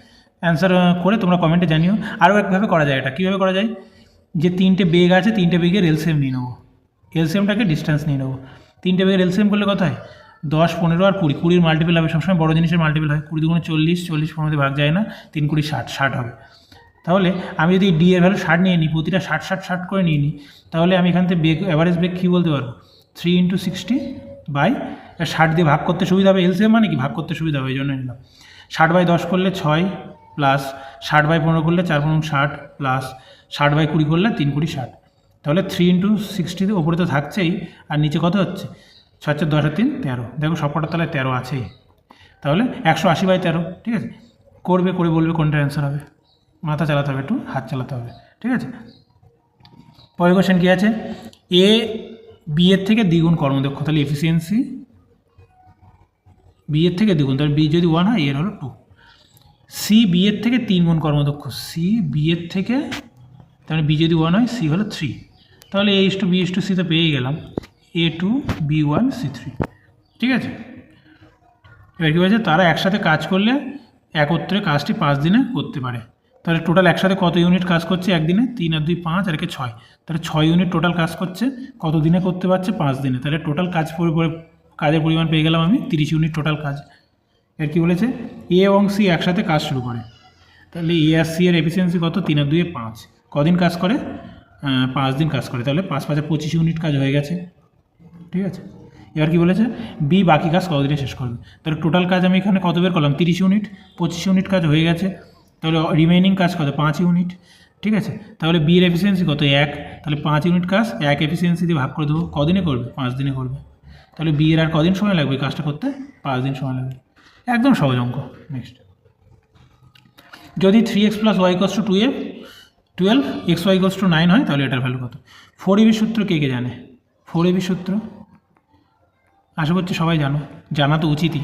অ্যান্সার করে তোমরা কমেন্টে জানিও। আরও একভাবে করা যায়, এটা কীভাবে করা যায়, যে 3টে বেগ আছে, 3টে বেগের এলসিএম নিয়ে নেবো, এলসিএমটাকে ডিস্টেন্স নিয়ে নেবো। 3টে বেগের এলসিএম করলে কত হয়, 10, 15 আর 20, 20-র মাল্টিপল হবে, সবসময় বড় জিনিসের মাল্টিপল হয়, 20 × 2 = 40, 40 15 ভাগ যায় না, 3 × 20 = 60 হবে। তাহলে আমি যদি ডি এর ভ্যালু 60 নিয়ে নিই, প্রতিটা 60 60 60 করে নিয়ে নিই, তাহলে আমি এখান থেকে বেগ, অ্যাভারেজ বেগ কী বলতে পারবো, 3 × 60 বাই 60 দিয়ে ভাগ করতে সুবিধা হবে, এলসিএম মানে কি ভাগ করতে সুবিধা হবে, এই জন্য নিলাম। 60/10 করলে 6, প্লাস 60/15 করলে 4×15 60 প্লাস 60/20 করলে 3×20 60। তাহলে 3 × 60 ওপরে তো থাকছেই, আর নিচে কত হচ্ছে 6 × 10 = 3 13। দেখো সবকটার তলায় 13 আছেই। তাহলে 180/13, ঠিক আছে। করে বলবে কোনটা অ্যান্সার হবে, মাথা চালাতে হবে, একটু হাত চালাতে হবে, ঠিক আছে। পরের কোশ্চেন কী আছে, এ বি এর থেকে দ্বিগুণ কর্মদক্ষ, তাহলে এফিসিয়েন্সি বি এর থেকে দ্বিগুণ, তাহলে বি যদি 1 হয় এর হলো 2। সি বি এর থেকে 3 গুণ কর্মদক্ষ, সি বি এর থেকে, তাহলে বি যদি 1 হয় সি হলো 3, তাহলে A/B/C তো পেয়েই গেলাম, A2 B1 C3, ঠিক আছে। এবার কী বলছে, তারা একসাথে কাজ করলে একত্রে কাজটি 5 দিনে করতে পারে। তাহলে টোটাল একসাথে কত ইউনিট কাজ করছে একদিনে, 3 আর 2 5 আর 1 6, তাহলে 6 ইউনিট টোটাল কাজ করছে কত দিনে করতে পারছে, 5 দিনে। তাহলে টোটাল কাজের পরিমাণ পেয়ে গেলাম আমি 30 ইউনিট টোটাল কাজ। এর কী বলেছে, এ এবং সি একসাথে কাজ শুরু করে, তাহলে এ আর সি এর এফিসিয়েন্সি কত, 3 আর 2 5, কদিন কাজ করে, 5 দিন কাজ করে, তাহলে 5 5 25 ইউনিট কাজ হয়ে গেছে, ঠিক আছে। এবার কী বলেছে, বি বাকি কাজ কতদিনে শেষ করবে, তাহলে টোটাল কাজ আমি এখানে কত বের করলাম, 30 ইউনিট, 25 ইউনিট কাজ হয়ে গেছে, তাহলে রিমেইনিং কাজ কত, 5 ইউনিট, ঠিক আছে। তাহলে বি এর এফিসিয়েন্সি কত, 1, তাহলে 5 ইউনিট কাজ 1 এফিসিয়েন্সি দিয়ে ভাগ করে দেবো, কদিনে করবে, 5 দিনে করবে। তাহলে বি এর আর কদিন সময় লাগবে কাজটা করতে, 5 দিন সময় লাগবে, একদম সহজ অঙ্ক। নেক্সট, যদি 3x + y = 12 xy = 9 হয়, তাহলে এটার ভ্যালু কত। 4AB সূত্র কে কে জানে, 4AB সূত্র আশা করছি সবাই জানা তো উচিতই,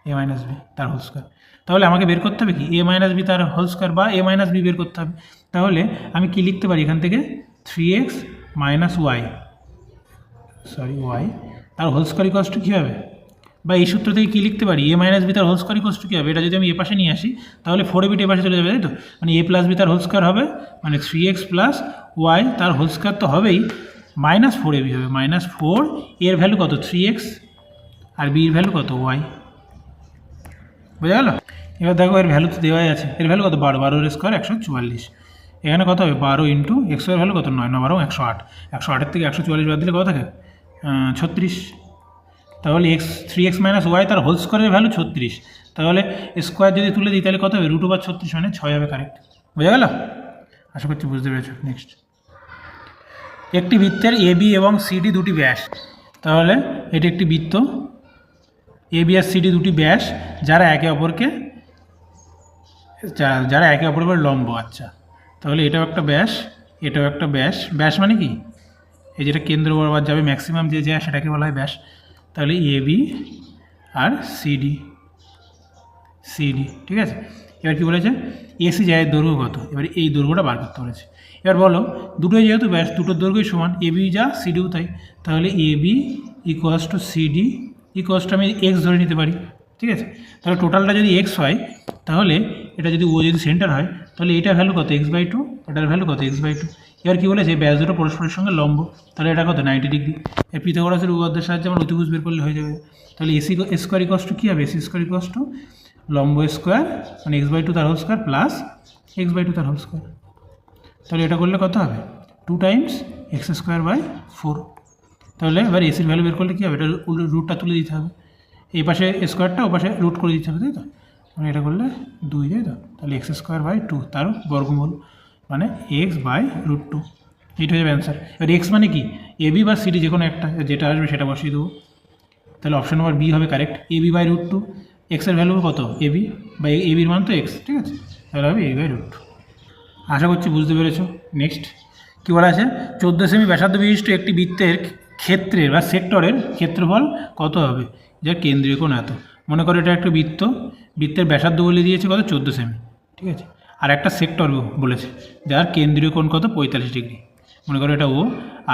a - b তার হোল স্কয়ার। তাহলে আমাকে বের করতে হবে কি, a - b তার হোল স্কয়ার বা a - b বের করতে হবে। তাহলে আমি কি লিখতে পারি এখান থেকে, 3x - y তার হোল স্কয়ার ইকুয়ালস টু কী হবে, বা এই সূত্র থেকে কী লিখতে পারি, a - b তার হোল স্কয়ার ইকুয়ালস টু কী হবে, এটা যদি আমি এ পাশে নিয়ে আসি তাহলে 4ab এ পাশে চলে যাবে, তাই তো, মানে a + b তার হোল স্কয়ার হবে, মানে 3x + y তার হোল স্কয়ার তো হবেই, -4ab হবে, -4, এর ভ্যালু কত 3x আর b এর ভ্যালু কত y, বোঝা গেল। এবার দেখো এর ভ্যালু তো দেওয়াই আছে, এর ভ্যালু কত 12, 12 এর স্কয়ার 144, এখানে কত হবে 12 × x এর ভ্যালু কত 9, 9 12 108, 108 থেকে 144 বাদ দিলে কত থাকে 36। তাহলে 3x - y তার হোল স্কয়ারের ভ্যালু 36, তাহলে স্কোয়ার যদি তুলে দিই তাহলে কত হবে, √36 মানে 6 হবে, কারেক্ট, বোঝা গেল, আশা করছি বুঝতে পেরেছো। নেক্সট, একটি বৃত্তের AB এবং CD দুটি ব্যাস, তাহলে এটি একটি বৃত্ত, AB আর CD দুটি ব্যাস যারা একে অপরের লম্ব, আচ্ছা, তাহলে এটাও একটা ব্যাস, এটাও একটা ব্যাস, ব্যাস মানে কি, এই যেটা কেন্দ্র বরাবর যাবে ম্যাক্সিমাম যে যায় সেটাকে বলা হয় ব্যাস। তাহলে AB আর CD, ঠিক আছে। এবার কী বলেছে, AC যায় দৈর্ঘ্য কত, এবার এই দৈর্ঘ্যটা বার করতে বলেছে। এবার বলো দুটোই যেহেতু ব্যাস, দুটোর দৈর্ঘ্যই সমান, AB যা CDও তাই, তাহলে AB = CD = আমি x ধরে নিতে পারি, ঠিক আছে। তাহলে টোটালটা যদি x হয়, তাহলে এটা যদি ও যদি সেন্টার হয়, তাহলে এটা ভ্যালু কত x/2, এটার ভ্যালু কত x/2। এবার কী বলেছে, ব্যাস দুটো পরস্পরের সঙ্গে লম্ব, তাহলে এটা কত 90 ডিগ্রি। এর পিথাগোরাসের উপপাদ্যের সাহায্যে আমরা অতিভুজ বের করলে হয়ে যাবে। তাহলে AC² = কী হবে, AC² = লম্ব স্কোয়ার মানে x/2 তার হোল স্কোয়ার প্লাস x/2 তার হোল স্কোয়ার, তাহলে এটা করলে কত হবে 2 × x²/4। তাহলে এবার এসির ভ্যালু বের করলে কী হবে, এটা রুটটা তুলে দিতে হবে, এই পাশে স্কোয়ারটা ও পাশে রুট করে দিতে হবে, তাই তো, মানে এটা করলে 2, তাই তো, তাহলে x²/2 তার বর্গমূল মানে x/√2, এইটা হয়ে যাবে অ্যান্সার। এবার x মানে কি, AB বা CD যে কোনো একটা, যেটা আসবে সেটা বসিয়ে দেবো, তাহলে অপশন নম্বর বি হবে কারেক্ট, AB/√2, এক্সের ভ্যালু কত AB, বা ABর মান তো x, ঠিক আছে, তাহলে হবে AB/√2। আশা করছি বুঝতে পেরেছো। নেক্সট কী বলা আছে, 14 সেমি ব্যাসার্ধ বিশিষ্ট একটি বৃত্তের ক্ষেত্রের বা সেক্টরের ক্ষেত্রফল কত হবে, যার কেন্দ্রীয় কোণ এত। মনে করো এটা একটা বৃত্তের ব্যাসার্ধ বলে দিয়েছে কত 14 সেমি, ঠিক আছে, আর একটা সেক্টর বলেছে যার কেন্দ্রীয় কোণ কত 45 ডিগ্রি। মনে করো এটা ও,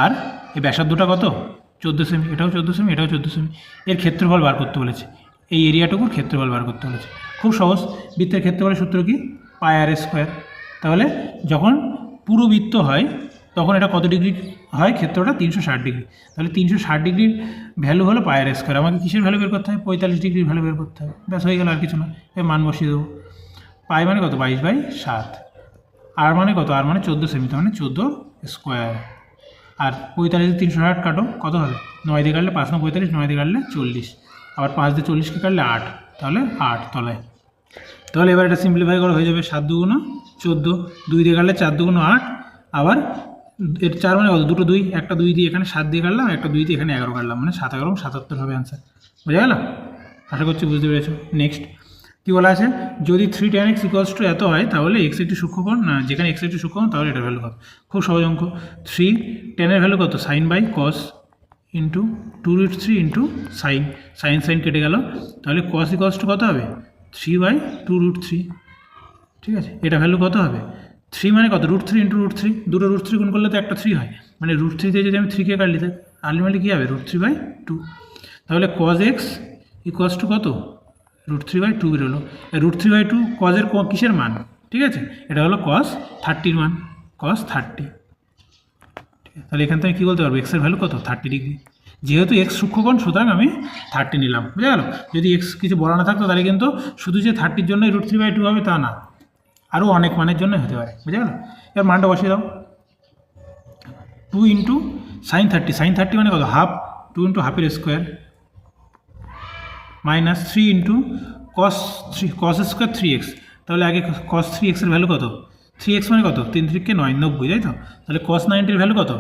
আর এই ব্যাসার্ধটা কত 14 সেমি, এটাও 14 সেমি, এটাও 14 সেমি, এর ক্ষেত্রফল বার করতে বলেছে, এই এরিয়াটুকুর ক্ষেত্রফল বার করতে বলেছে। খুব সহজ, বৃত্তের ক্ষেত্রফলের সূত্র কি, πr²। তাহলে যখন পুরো বৃত্ত হয় তখন এটা কত ডিগ্রি হয়, ক্ষেত্রটা 360 ডিগ্রি, তাহলে 360 ডিগ্রির ভ্যালু হলো πr²। আমাকে কিসের ভ্যালু বের করতে হবে, 45 ডিগ্রির ভ্যালু বের করতে হবে, ব্যাস হয়ে গেল, আর কিছু না, এর মান বসিয়ে দেবো। পাই মানে কত 22/7, আর মানে কত, আর মানে 14 সেমি, তার মানে 14², আর 45 360 কাটো কত হবে, 9 দিয়ে কাটলে 5 9 45, 9 দিয়ে কাটলে 40, আবার 5 দিয়ে 40কে কাটলে 8, তাহলে 8 তলায় তাহলে এবার এটা সিম্পলিফাই করা হয়ে যাবে 7 দুগুণ 14, 2 দিয়ে কাটলে 4 দুগুণ 8, আবার এর 4 মানে কত, দুটো 2, একটা 2 দিয়ে এখানে 7 দিয়ে কাটলাম, একটা 2 দিয়ে এখানে 11 কাটলাম, মানে 7 11 77 হবে অ্যান্সার। বোঝা গেল? আশা করছি বুঝতে পেরেছো। নেক্সট কী বলা আছে, যদি 3 tan x = এত হয় তাহলে x একটি সূক্ষ্মকোণ, না যেখানে x একটি সূক্ষ্মকোণ তাহলে এটার ভ্যালু কত। খুব সহজ অঙ্ক। 3 tan এর ভ্যালু কত, sine by cos into 2√3 into sine, sine কেটে গেল, তাহলে কস = কত হবে, 3/2√3। ঠিক আছে, এটা ভ্যালু কত হবে, 3 মানে কত, √3 ইন্টু √3, দুটো √3 গুণ করলে তো একটা 3 হয়, মানে √3 দিয়ে যদি আমি 3কে কাটলি তাই আলটিমেটলি কী হবে, √3/2। তাহলে cos x = কত, √3/2 বেরোলো। √3/2 কজের কিসের মান, ঠিক আছে, এটা হলো cos 30 মান, cos 30। ঠিক আছে, তাহলে এখান থেকে কী বলতে পারবো, এক্সের ভ্যালু কত, 30 ডিগ্রি। যেহেতু এক্স সূক্ষ্মকোণ সুতরাং আমি 30 নিলাম। বুঝা গেল? যদি এক্স কিছু বলা না থাকতো তাহলে কিন্তু শুধু যে 30-র জন্যই √3/2 হবে তা না, আরও অনেক মানের জন্য হতে পারে। বুঝা গেল? এবার মানটা বসিয়ে দাও, 2 ইন্টু সাইন 30, সাইন 30 মানে কত, হাফ, 2 ইন্টু হাফের square, minus 3 into cos square 3x, তাহলে আগে cos 3x-এর ভ্যালু কত, 3x মানে কত, 3 3 9 90, তাই তো? তাহলে cos 90-র ভ্যালু কত,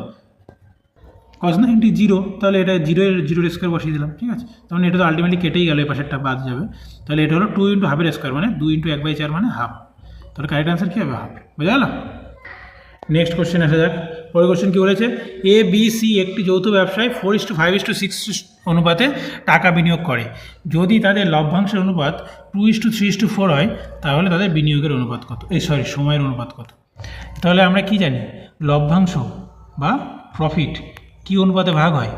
cos 90 0, তাহলে এটা 0-এর স্কোয়ার বসিয়ে দিলাম। ঠিক আছে, তখন এটা তো আলটিমেটলি কেটেই গেল, এই পাশেরটা বাদ যাবে, তাহলে এটা হলো 2 ইন্টু হাফের স্কোয়ার মানে 2 ইন্টু 1/4 মানে হাফ, তাহলে কারেক্ট আনসার কী হবে, হাফ। বোঝা গেল? নেক্সট কোশ্চেন আসা যাক। পরের কোশ্চেন কী বলেছে, এ বি সি একটি যৌথ ব্যবসায় 4:5:6 অনুপাতে টাকা বিনিয়োগ করে। যদি তাদের লভ্যাংশের অনুপাত 2:3:4 হয় তাহলে তাদের বিনিয়োগের অনুপাত কত, সময়ের অনুপাত কত। তাহলে আমরা কি জানি, লভ্যাংশ বা প্রফিট কী অনুপাতে ভাগ হয়,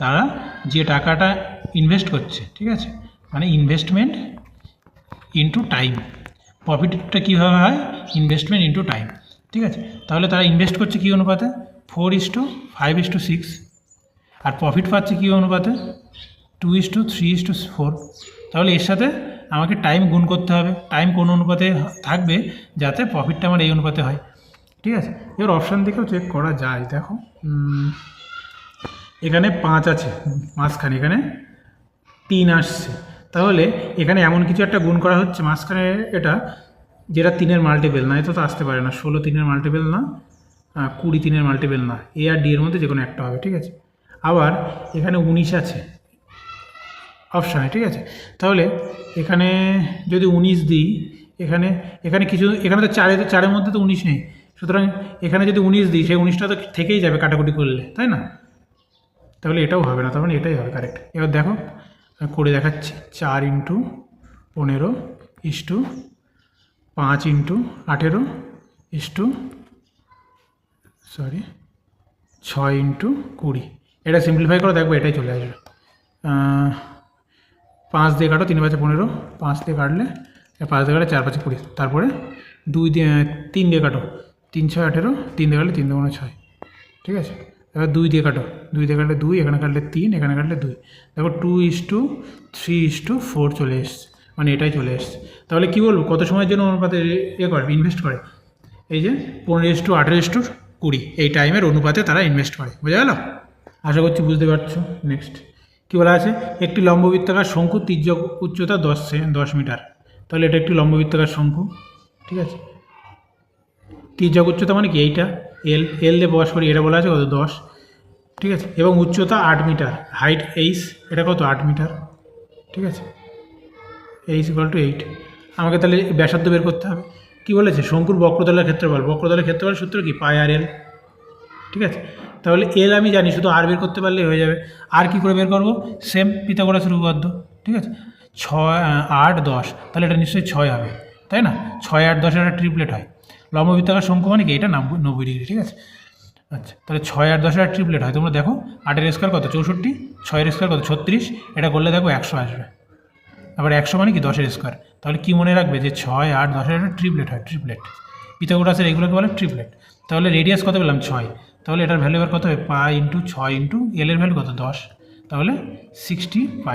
তারা যে টাকাটা ইনভেস্ট করছে, ঠিক আছে, মানে ইনভেস্টমেন্ট ইন্টু টাইম। প্রফিটটা কীভাবে হয়, ইনভেস্টমেন্ট ইন্টু টাইম। ঠিক আছে, তাহলে তারা ইনভেস্ট করছে কী অনুপাতে, 4:5:6, আর প্রফিট পাচ্ছে কী অনুপাতে, 2:3:4। তাহলে এর সাথে আমাকে টাইম গুণ করতে হবে, টাইম কোন অনুপাতে থাকবে যাতে প্রফিটটা আমার এই অনুপাতে হয়। ঠিক আছে, এবার অপশান থেকেও চেক করা যায়। দেখো এখানে 5 আছে মাঝখানে, এখানে 3 আসছে, তাহলে এখানে এমন কিছু একটা গুণ করা হচ্ছে মাঝখানে, এটা যেটা 3-এর মাল্টিপেল না, এটা তো আসতে পারে না, 16 3-এর মাল্টিপেল না, 20 3-এর মাল্টিপেল না, এ আর ডি এর মধ্যে যে কোনো একটা হবে। ঠিক আছে, আবার এখানে 19 আছে অপশানে। ঠিক আছে, তাহলে এখানে যদি 19 দিই, এখানে কিছু, এখানে তো 4-এর মধ্যে তো 19 নেই, সুতরাং এখানে যদি 19 দিই সেই 19টা তো থেকেই যাবে কাটাকুটি করলে, তাই না? তাহলে এটাও হবে না, তার মানে এটাই হবে কারেক্ট। এবার দেখো করে দেখাচ্ছি, 4 × 15 = 5 × 18 6 × 20। এটা সিম্পলিফাই করে দেখবো এটাই চলে আসবে। 5 দিয়ে কাটো, 3 × 5 = 15, 5 দিয়ে কাটলে 5 দিয়ে কাটলে 4 × 5 = 20, তারপরে 3 দিয়ে কাটো, 3 × 6 = 18, 3 দিয়ে কাটলে 3 × 2 = 6। ঠিক আছে, এবার 2 দিয়ে কাটো, 2 দিয়ে কাটলে 2, এখানে কাটলে 3, এখানে কাটলে 2, দেখো 2:3:4 চলে এসছে, মানে এটাই চলে এসছে। তাহলে কী বলবো, কত সময়ের জন্য অনুপাতে করে ইনভেস্ট করে, এই যে 15:18:20 এই টাইমের অনুপাতে তারা ইনভেস্ট করে। বোঝা গেল? আশা করছি বুঝতে পারছো। নেক্সট কী বলা আছে, একটি লম্ববৃত্তাকার শঙ্কু তির্যক উচ্চতা 10 মিটার। তাহলে এটা একটি লম্ববৃত্তাকার শঙ্কু। ঠিক আছে, তির্যক উচ্চতা মানে কি, এইটা এল দিয়ে প্রকাশ করি, এটা বলা আছে কত, 10। ঠিক আছে, এবং উচ্চতা 8 মিটার, হাইট এইচ, এটা কত, 8 মিটার। ঠিক আছে, এইচ = 8। আমাকে তাহলে ব্যাসার্ধ বের করতে হবে। কী বলেছে, শঙ্কুর বক্রতলের ক্ষেত্রফল, বক্রতলের ক্ষেত্রফল সূত্র কি, πr/l। ঠিক আছে, তাহলে এল আমি জানি, শুধু আর বের করতে পারলেই হয়ে যাবে। আর কি করে বের করবো, সেম পিথাগোরাসের উপপাদ্য। ঠিক আছে, 6 8 10, তাহলে এটা নিশ্চয়ই 6 হবে, তাই না? 6 8 10 একটা ট্রিপলেট হয়। লম্ববৃত্তাকার শঙ্কু মানে কি, এটা 90 ডিগ্রি। ঠিক আছে, আচ্ছা, তাহলে 6 8 10 একটা ট্রিপলেট হয়। তোমরা দেখো 8-এর স্কোয়ার কত, 64, 6-এর স্কোয়ার কত, 36, এটা করলে দেখো 100 আসবে। আবার 100 মানে কি, 10-এর স্কোয়ার। তাহলে কি মনে রাখবে যে 6 8 10-এর একটা ট্রিপলেট হয়, ট্রিপলেট। পিথাগোরাসের এগুলোকে বলে ট্রিপলেট। তাহলে রেডিয়াস কত পেলাম, 6, তাহলে এটার ভ্যালু এবার কত হবে, π × 6 × l এর ভ্যালু কত, 10, তাহলে 60 π,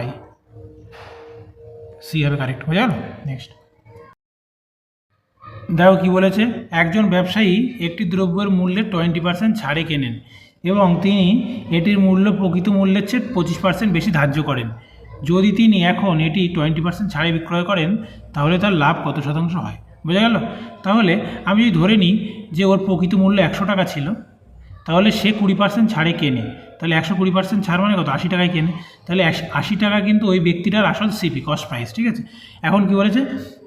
সি হবে কারেক্ট। হয়ে গেল? নেক্সট দেখো কী বলেছে, একজন ব্যবসায়ী একটি দ্রব্যের মূল্যে 20% ছাড়ে কেনেন এবং তিনি এটির মূল্য প্রকৃত মূল্যের চেয়ে 25% বেশি ধার্য করেন। যদি তিনি এখন এটি 20% ছাড়ে বিক্রয় করেন তাহলে তার লাভ কত শতাংশ হয়, বোঝা গেল? তাহলে আমি যদি ধরে নিই যে ওর প্রকৃত মূল্য 100 টাকা ছিল, তাহলে সে 20% ছাড়ে কেনে, তাহলে 120% ছাড় মানে কত, 80 টাকায় কেনে, তাহলে 80 টাকা কিন্তু ওই ব্যক্তিটার আসল সিপি কস্ট প্রাইস, ঠিক আছে? এখন কি বলেছে,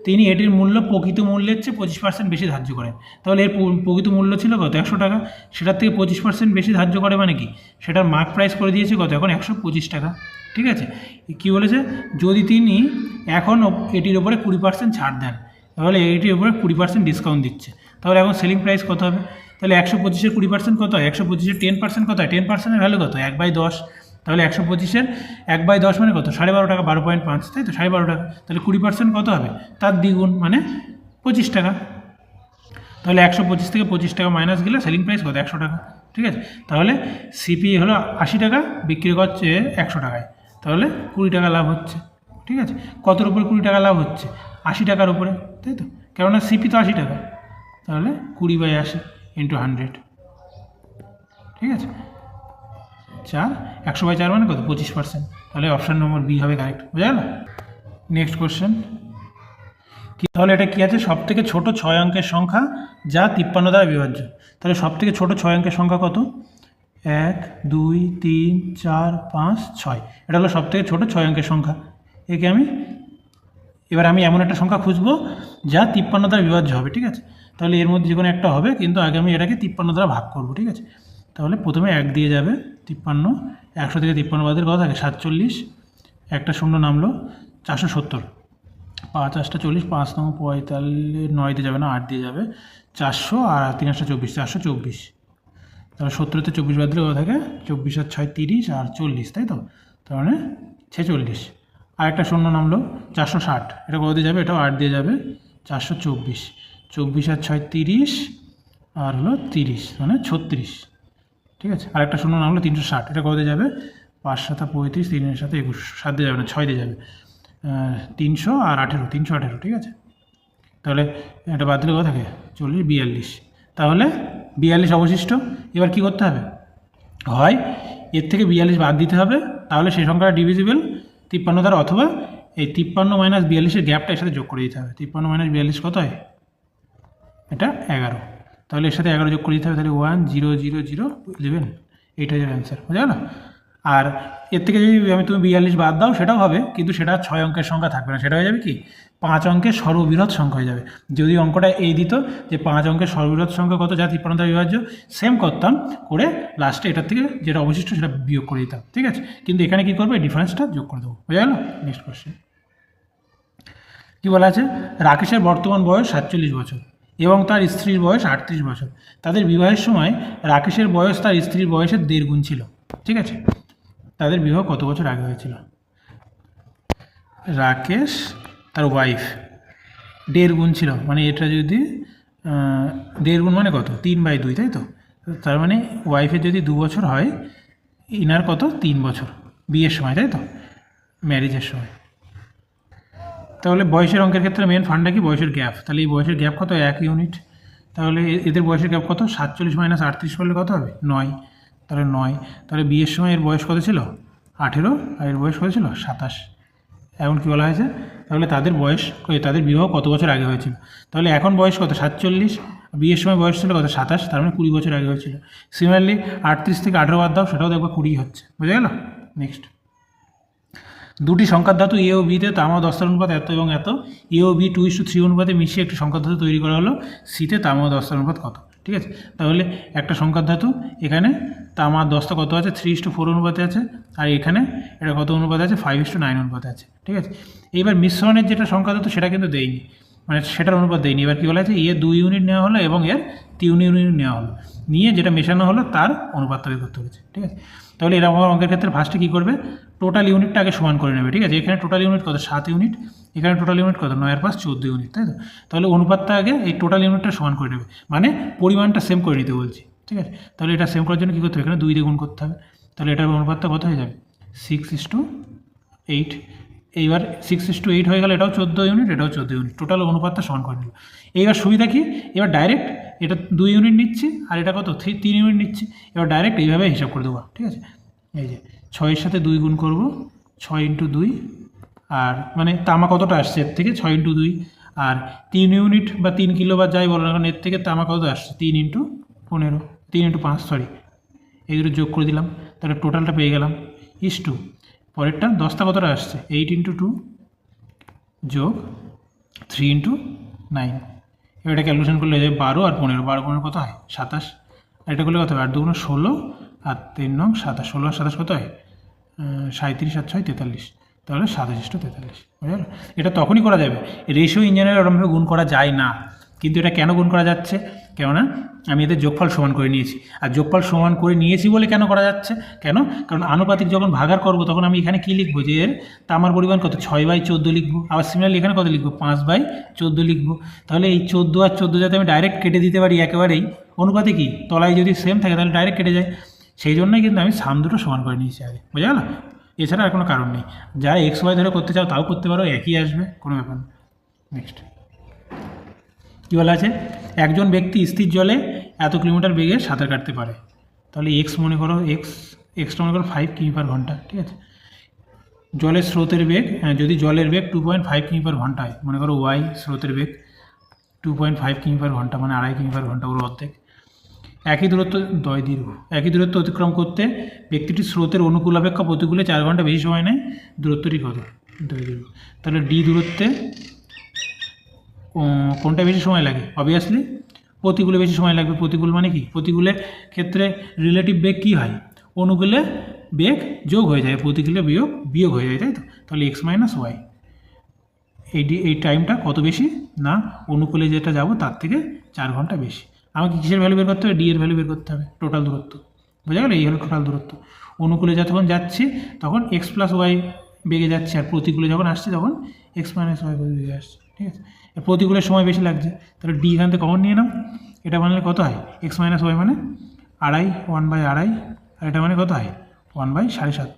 তিনি এটির মূল্য প্রকৃত মূল্যের চেয়ে 25% বেশি ধার্য করেন। তাহলে এর প্রকৃত মূল্য ছিল কত, 100 টাকা, সেটার থেকে 25% বেশি ধার্য করে মানে কি, সেটার মার্ক প্রাইস করে দিয়েছে কত, এখন 125 টাকা, ঠিক আছে? কি বলেছে, যদি তিনি এখন এটির ওপরে 20% ছাড় দেন, তাহলে এটির ওপরে 20% ডিসকাউন্ট দিচ্ছে, তাহলে এখন সেলিং প্রাইস কত হবে? তাহলে 125-এর 20% কত হয়, 125-এর 10% কত হয়, 10%-এর ভ্যালু কত, 1/10, তাহলে 125-এর 1/10 মানে কত, 12.5 টাকা, 12.5, তাই তো, 12.5 টাকা, তাহলে 20% কত হবে, তার দ্বিগুণ মানে 25 টাকা, তাহলে 125 থেকে 25 টাকা মাইনাস গেলে সেলিং প্রাইস কত, 100 টাকা, ঠিক আছে? তাহলে সিপি হলো 80 টাকা, বিক্রি করছে 100 টাকায়, তাহলে 20 টাকা লাভ হচ্ছে, ঠিক আছে? কতর উপরে 20 টাকা লাভ হচ্ছে, 80 টাকার উপরে, তাই তো, কেননা সিপি তো 80 টাকা, তাহলে 20/80 × 100, ঠিক আছে? 100/4 মানে কত, 25%, তাহলে অপশান নম্বর বি হবে কারেক্ট, বোঝা গেল? নেক্সট কোশ্চেন কি, তাহলে এটা কি আছে, সব থেকে ছোট 6 অঙ্কের সংখ্যা যা 53 দ্বারা বিভাজ্য, তাহলে সব থেকে ছোট 6 অঙ্কের সংখ্যা কত, 1 2 3 4 5 6, এটা হলো সব থেকে ছোট 6 অঙ্কের সংখ্যা। একে এবার আমি এমন একটা সংখ্যা খুঁজবো যা 53 দ্বারা বিভাজ্য হবে, ঠিক আছে? তাহলে এর মধ্যে যে কোনো একটা হবে, কিন্তু আগে আমি এটাকে 53 দ্বারা ভাগ করব, ঠিক আছে? তাহলে প্রথমে 1 দিয়ে যাবে, 53, 100 থেকে 53 বাদের কত থাকে, 47, একটা শূন্য নামলো, 470, 5 8টা 40, 5 9 45, 9 দিয়ে যাবে না, 8 দিয়ে যাবে, 400, আর 3 8টা 24, 424, তাহলে 70-তে 24 বাদ দিলে কত থাকে, 24 আর 6 30 আর 40, তাই তো, তার মানে 46, আর একটা শূন্য নামলো, 460, এটা কত দিয়ে যাবে, এটাও 8 দিয়ে যাবে, 424, 24 আর 6 30, আর হলো 30, মানে 36, ঠিক আছে? আর একটা শূন্য নামলো 360, এটা কত দিয়ে যাবে, 5 7 35, 3 এর সাথে 21, 7 দিয়ে যাবে না, 6 দিয়ে যাবে, 300 আর 18, 318, ঠিক আছে? তাহলে এটা বাদ দিলে কত থাকে, 40 42, তাহলে 42 অবশিষ্ট। এবার কি করতে হবে, হয় এর থেকে 42 বাদ দিতে হবে, তাহলে সেই সংখ্যাটা ডিভিজিবল 53 দ্বারা, অথবা এই 53 - 42-এর গ্যাপটা এর সাথে যোগ করে দিতে হবে। 53 - 42 কত হয়, এটা 11, তাহলে এর সাথে 11 যোগ করে দিতে হবে, তাহলে 1 0 0 0 11, এইটা হচ্ছে অ্যান্সার, বুঝা গেল? আর এর থেকে যদি তুমি 42 বাদ দাও সেটাও হবে, কিন্তু সেটা 6 অঙ্কের সংখ্যা থাকবে না, সেটা হয়ে যাবে কি 5 অঙ্কের সর্ববৃহৎ সংখ্যা হয়ে যাবে। যদি অঙ্কটা এই দিত যে 5 অঙ্কের সর্ববৃহৎ সংখ্যা কত যা 53 দ্বারা বিভাজ্য, সেম করতাম করে লাস্টে এটার থেকে যেটা অবশিষ্ট সেটা বিয়োগ করে দিতাম, ঠিক আছে? কিন্তু এখানে কী করবো, এই ডিফারেন্সটা যোগ করে দেবো, বুঝা গেল? নেক্সট কোশ্চেন কী বলা আছে, রাকেশের বর্তমান বয়স 47 বছর এবং তার স্ত্রীর বয়স 38 বছর। তাদের বিবাহের সময় রাকেশের বয়স তার স্ত্রীর বয়সের 1.5 গুণ ছিল, ঠিক আছে? তাদের বিবাহ কত বছর আগে হয়েছিল, রাকেশ তার ওয়াইফ 1.5 গুণ ছিল, মানে এটা যদি 1.5 গুণ মানে কত, 3/2, তাই তো? তার মানে ওয়াইফের যদি 2 বছর হয়, ইনার কত 3 বছর বিয়ের সময়, তাই তো, ম্যারেজের সময়। তাহলে বয়সের অঙ্কের ক্ষেত্রে মেন ফান্ডটা কি, বয়সের গ্যাপ, তাহলে এই বয়সের গ্যাপ কত, 1 ইউনিট, তাহলে এদের বয়সের গ্যাপ কত, 47 - 38 করলে কত হবে, 9, তাহলে 9, তাহলে বিয়ের সময় এর বয়স কত ছিল, 18, আর এর বয়স কত ছিল, 27। এখন কী বলা হয়েছে, তাহলে তাদের বয়স, তাদের বিবাহ কত বছর আগে হয়েছিল, তাহলে এখন বয়স কত, 47, বিয়ের সময় বয়স ছিল কত, 27, তার মানে 20 বছর আগে হয়েছিল। সিমিলারলি 38 থেকে 18 বাদ দাও, সেটাও দেখবো 20 হচ্ছে, বুঝা গেল? নেক্সট, দুটি সংখ্যার ধাতু এ ও বিতে তামা ও দস্তার অনুপাত এত এবং এত, এ ও বি 2:3 অনুপাতে মিশিয়ে একটি সংখ্যার ধাতু তৈরি করা হলো, সিতে তামা ও দস্তার অনুপাত কত, ঠিক আছে? তাহলে একটা সংখ্যার ধাতু, এখানে তামা আর দস্তা কত আছে, 3:4 অনুপাতে আছে, আর এখানে এটা কত অনুপাতে আছে, 5:9 অনুপাতে আছে, ঠিক আছে? এইবার মিশ্রণের যেটা সংখ্যা ধাতু সেটা কিন্তু দেয়নি, মানে সেটার অনুপাত দেয়নি। এবার কী বলা আছে, এর 2 ইউনিট নেওয়া হলো এবং এর 3 ইউনিট নেওয়া হলো, নিয়ে যেটা মেশানো হলো তার অনুপাতটা বের করতে হয়েছে, ঠিক আছে? তাহলে এরকম অঙ্কের ক্ষেত্রে ফার্স্টে কী করবে, টোটাল ইউনিটটা আগে সমান করে নেবে, ঠিক আছে? এখানে টোটাল ইউনিট কত, 7 ইউনিট, এখানে টোটাল ইউনিট কত, 9 আর 5 14 ইউনিট, তাই তো? তাহলে অনুপাতটা আগে এই টোটাল ইউনিটটা সমান করে নেবে, মানে পরিমাণটা সেম করে নিতে বলছি, ঠিক আছে? তাহলে এটা সেম করার জন্য কী করতে হবে, এখানে 2 দিয়ে গুণ করতে হবে, তাহলে এটার অনুপাতটা কত হয়ে যাবে, 6:8। এইবার 6:8 হয়ে গেলে এটাও 14 ইউনিট, এটাও 14 ইউনিট, টোটাল অনুপাতটা সমান করে নিল। এইবার সুবিধা কি, এবার ডাইরেক্ট এটা 2 ইউনিট নিচ্ছি আর এটা কত 3 ইউনিট নিচ্ছি, এবার ডাইরেক্ট এইভাবে হিসাব করে দেবো, ঠিক আছে? এই যে 6 এর সাথে 2 গুণ করবো, 6 × 2 আর মানে তামা কতটা আসছে এর থেকে 6 × 2 আর 3 ইউনিট বা 3 কিলো বা যাই বলো না কারণ এর থেকে তামা কত আসছে 3 × 15 3 × 5 সরি এই দুটো যোগ করে দিলাম তাহলে টোটালটা পেয়ে গেলাম ইস টু পরেরটা 10টা কতটা আসছে 8 × 2 যোগ 3 × 9 এবার এটা ক্যালকুলেশন করলে যায় 12 আর 15 12 15 কত হয় 27 আর এটা করলে কত হয় 8 2 16 আর 3 9 27 16 আর 27 কত হয় 37 আর 6 43 তাহলে 27:43 বুঝা গেল এটা তখনই করা যাবে রেশিও ইঞ্জিনিয়ার ওরকমভাবে গুণ করা যায় না কিন্তু এটা কেন গুণ করা যাচ্ছে কেননা আমি এদের যোগফল সমান করে নিয়েছি আর যোগফল সমান করে নিয়েছি বলে কেন করা যাচ্ছে কেন কারণ আনুপাতিক যখন ভাগার করব তখন আমি এখানে কী লিখবো যে এর তামার পরিমাণ কত 6/14 লিখবো আবার সিমিলারলি এখানে কত লিখবো 5/14 লিখবো তাহলে এই 14 আর 14 যাতে আমি ডাইরেক্ট কেটে দিতে পারি একেবারেই অনুপাতে কি তলায় যদি সেম থাকে তাহলে ডাইরেক্ট কেটে যায় সেই জন্যই কিন্তু আমি সাম দুটো সমান করে নিয়েছি আগে বোঝা গেল এছাড়া আর কোনো কারণ নেই যারা XY ধরে করতে চাও তাও করতে পারো একই আসবে কোনো ব্যাপার না নেক্সট কী বলা আছে একজন ব্যক্তি স্থির জলে এত কিলোমিটার বেগে সাঁতার কাটতে পারে তাহলে মনে করো এক্সটা মনে করো 5 কিমি/ঘন্টা ঠিক আছে জলের স্রোতের বেগ যদি জলের বেগ 2.5 কিমি/ঘন্টা হয় মনে করো Y স্রোতের বেগ 2.5 কিমি/ঘন্টা মানে 2.5 কিমি/ঘন্টা ওর অর্ধেক একই দূরত্ব অতিক্রম করতে ব্যক্তিটি স্রোতের অনুকূল অপেক্ষা প্রতিকূলে 4 ঘন্টা বেশি সময় নেয় দূরত্বটি কত তাহলে ডি দূরত্বে কোনটা বেশি সময় লাগে অবভিয়াসলি প্রতিকূলে বেশি সময় লাগবে প্রতিকূল মানে কি প্রতিকূলের ক্ষেত্রে রিলেটিভ বেগ কী হয় অনুকূলে বেগ যোগ হয়ে যায় প্রতিকূলে বিয়োগ হয়ে যায় তাই তো তাহলে X - Y এই টাইমটা কত বেশি না অনুকূলে যেটা যাব তার থেকে 4 ঘন্টা বেশি আমাকে কিসের ভ্যালু বের করতে হবে ডি এর ভ্যালু বের করতে হবে টোটাল দূরত্ব বোঝা গেল এই হলো টোটাল দূরত্ব অনুকূলে যখন যাচ্ছি তখন X+Y বেগে যাচ্ছে আর প্রতিকূলে যখন আসছে তখন X - Y বেগে আসছে ঠিক আছে প্রতিকূলের সময় বেশি লাগছে তাহলে ডি এখান থেকে কমন নিয়ে নাও এটা বানালে কত হয় X - Y মানে 2.5 1/2 আর এটা মানে কত হয় 1/7.5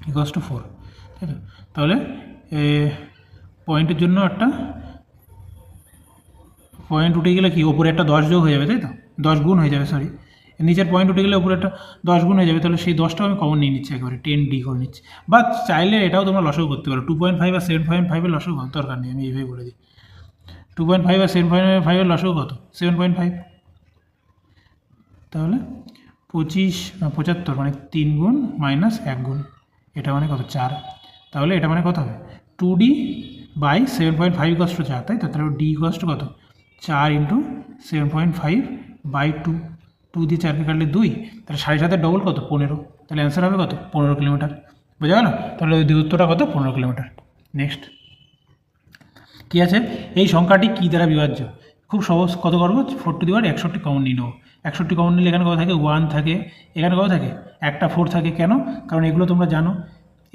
= 4 ঠিক আছে তাহলে পয়েন্টের জন্য একটা পয়েন্ট উঠে গেলে কি ওপরে একটা 10 যোগ হয়ে যাবে তাই তো 10 গুণ হয়ে যাবে সরি নিচের পয়েন্ট উঠে গেলে উপরে একটা 10 গুণ হয়ে যাবে তাহলে সেই 10টাও আমি কমন নিয়ে নিচ্ছি একেবারে 10D করে নিচ্ছি বা চাইলে এটাও তোমরা লসও করতে পারো 2.5 আর 7.5 এর লসও দরকার নেই আমি এইভাবে বলে দিই 2.5 আর 7.5 এর লসও কত 7.5 তাহলে 75 মানে 3 গুণ মাইনাস 1 গুণ এটা মানে কত 4 তাহলে এটা মানে কত হবে 2D/7.5 = 4 তাই তো তাহলে D = কত 4 × 7.5/2 2 দিয়ে 4কে কাটলে 2 তাহলে 7.5 ডবল কত 15 তাহলে অ্যান্সার হবে কত 15 কিলোমিটার বোঝা গেল তাহলে ওই দূরত্বটা কত 15 কিলোমিটার নেক্সট কী আছে এই সংখ্যাটি কী দ্বারা বিভাজ্য খুব সহজ কত করবো 4⁻61 কমন নিয়ে নেবো 61 কমন নিলে এখানে কত থাকে 1 থাকে এখানে কত থাকে একটা 4 থাকে কেন কারণ এগুলো তোমরা জানো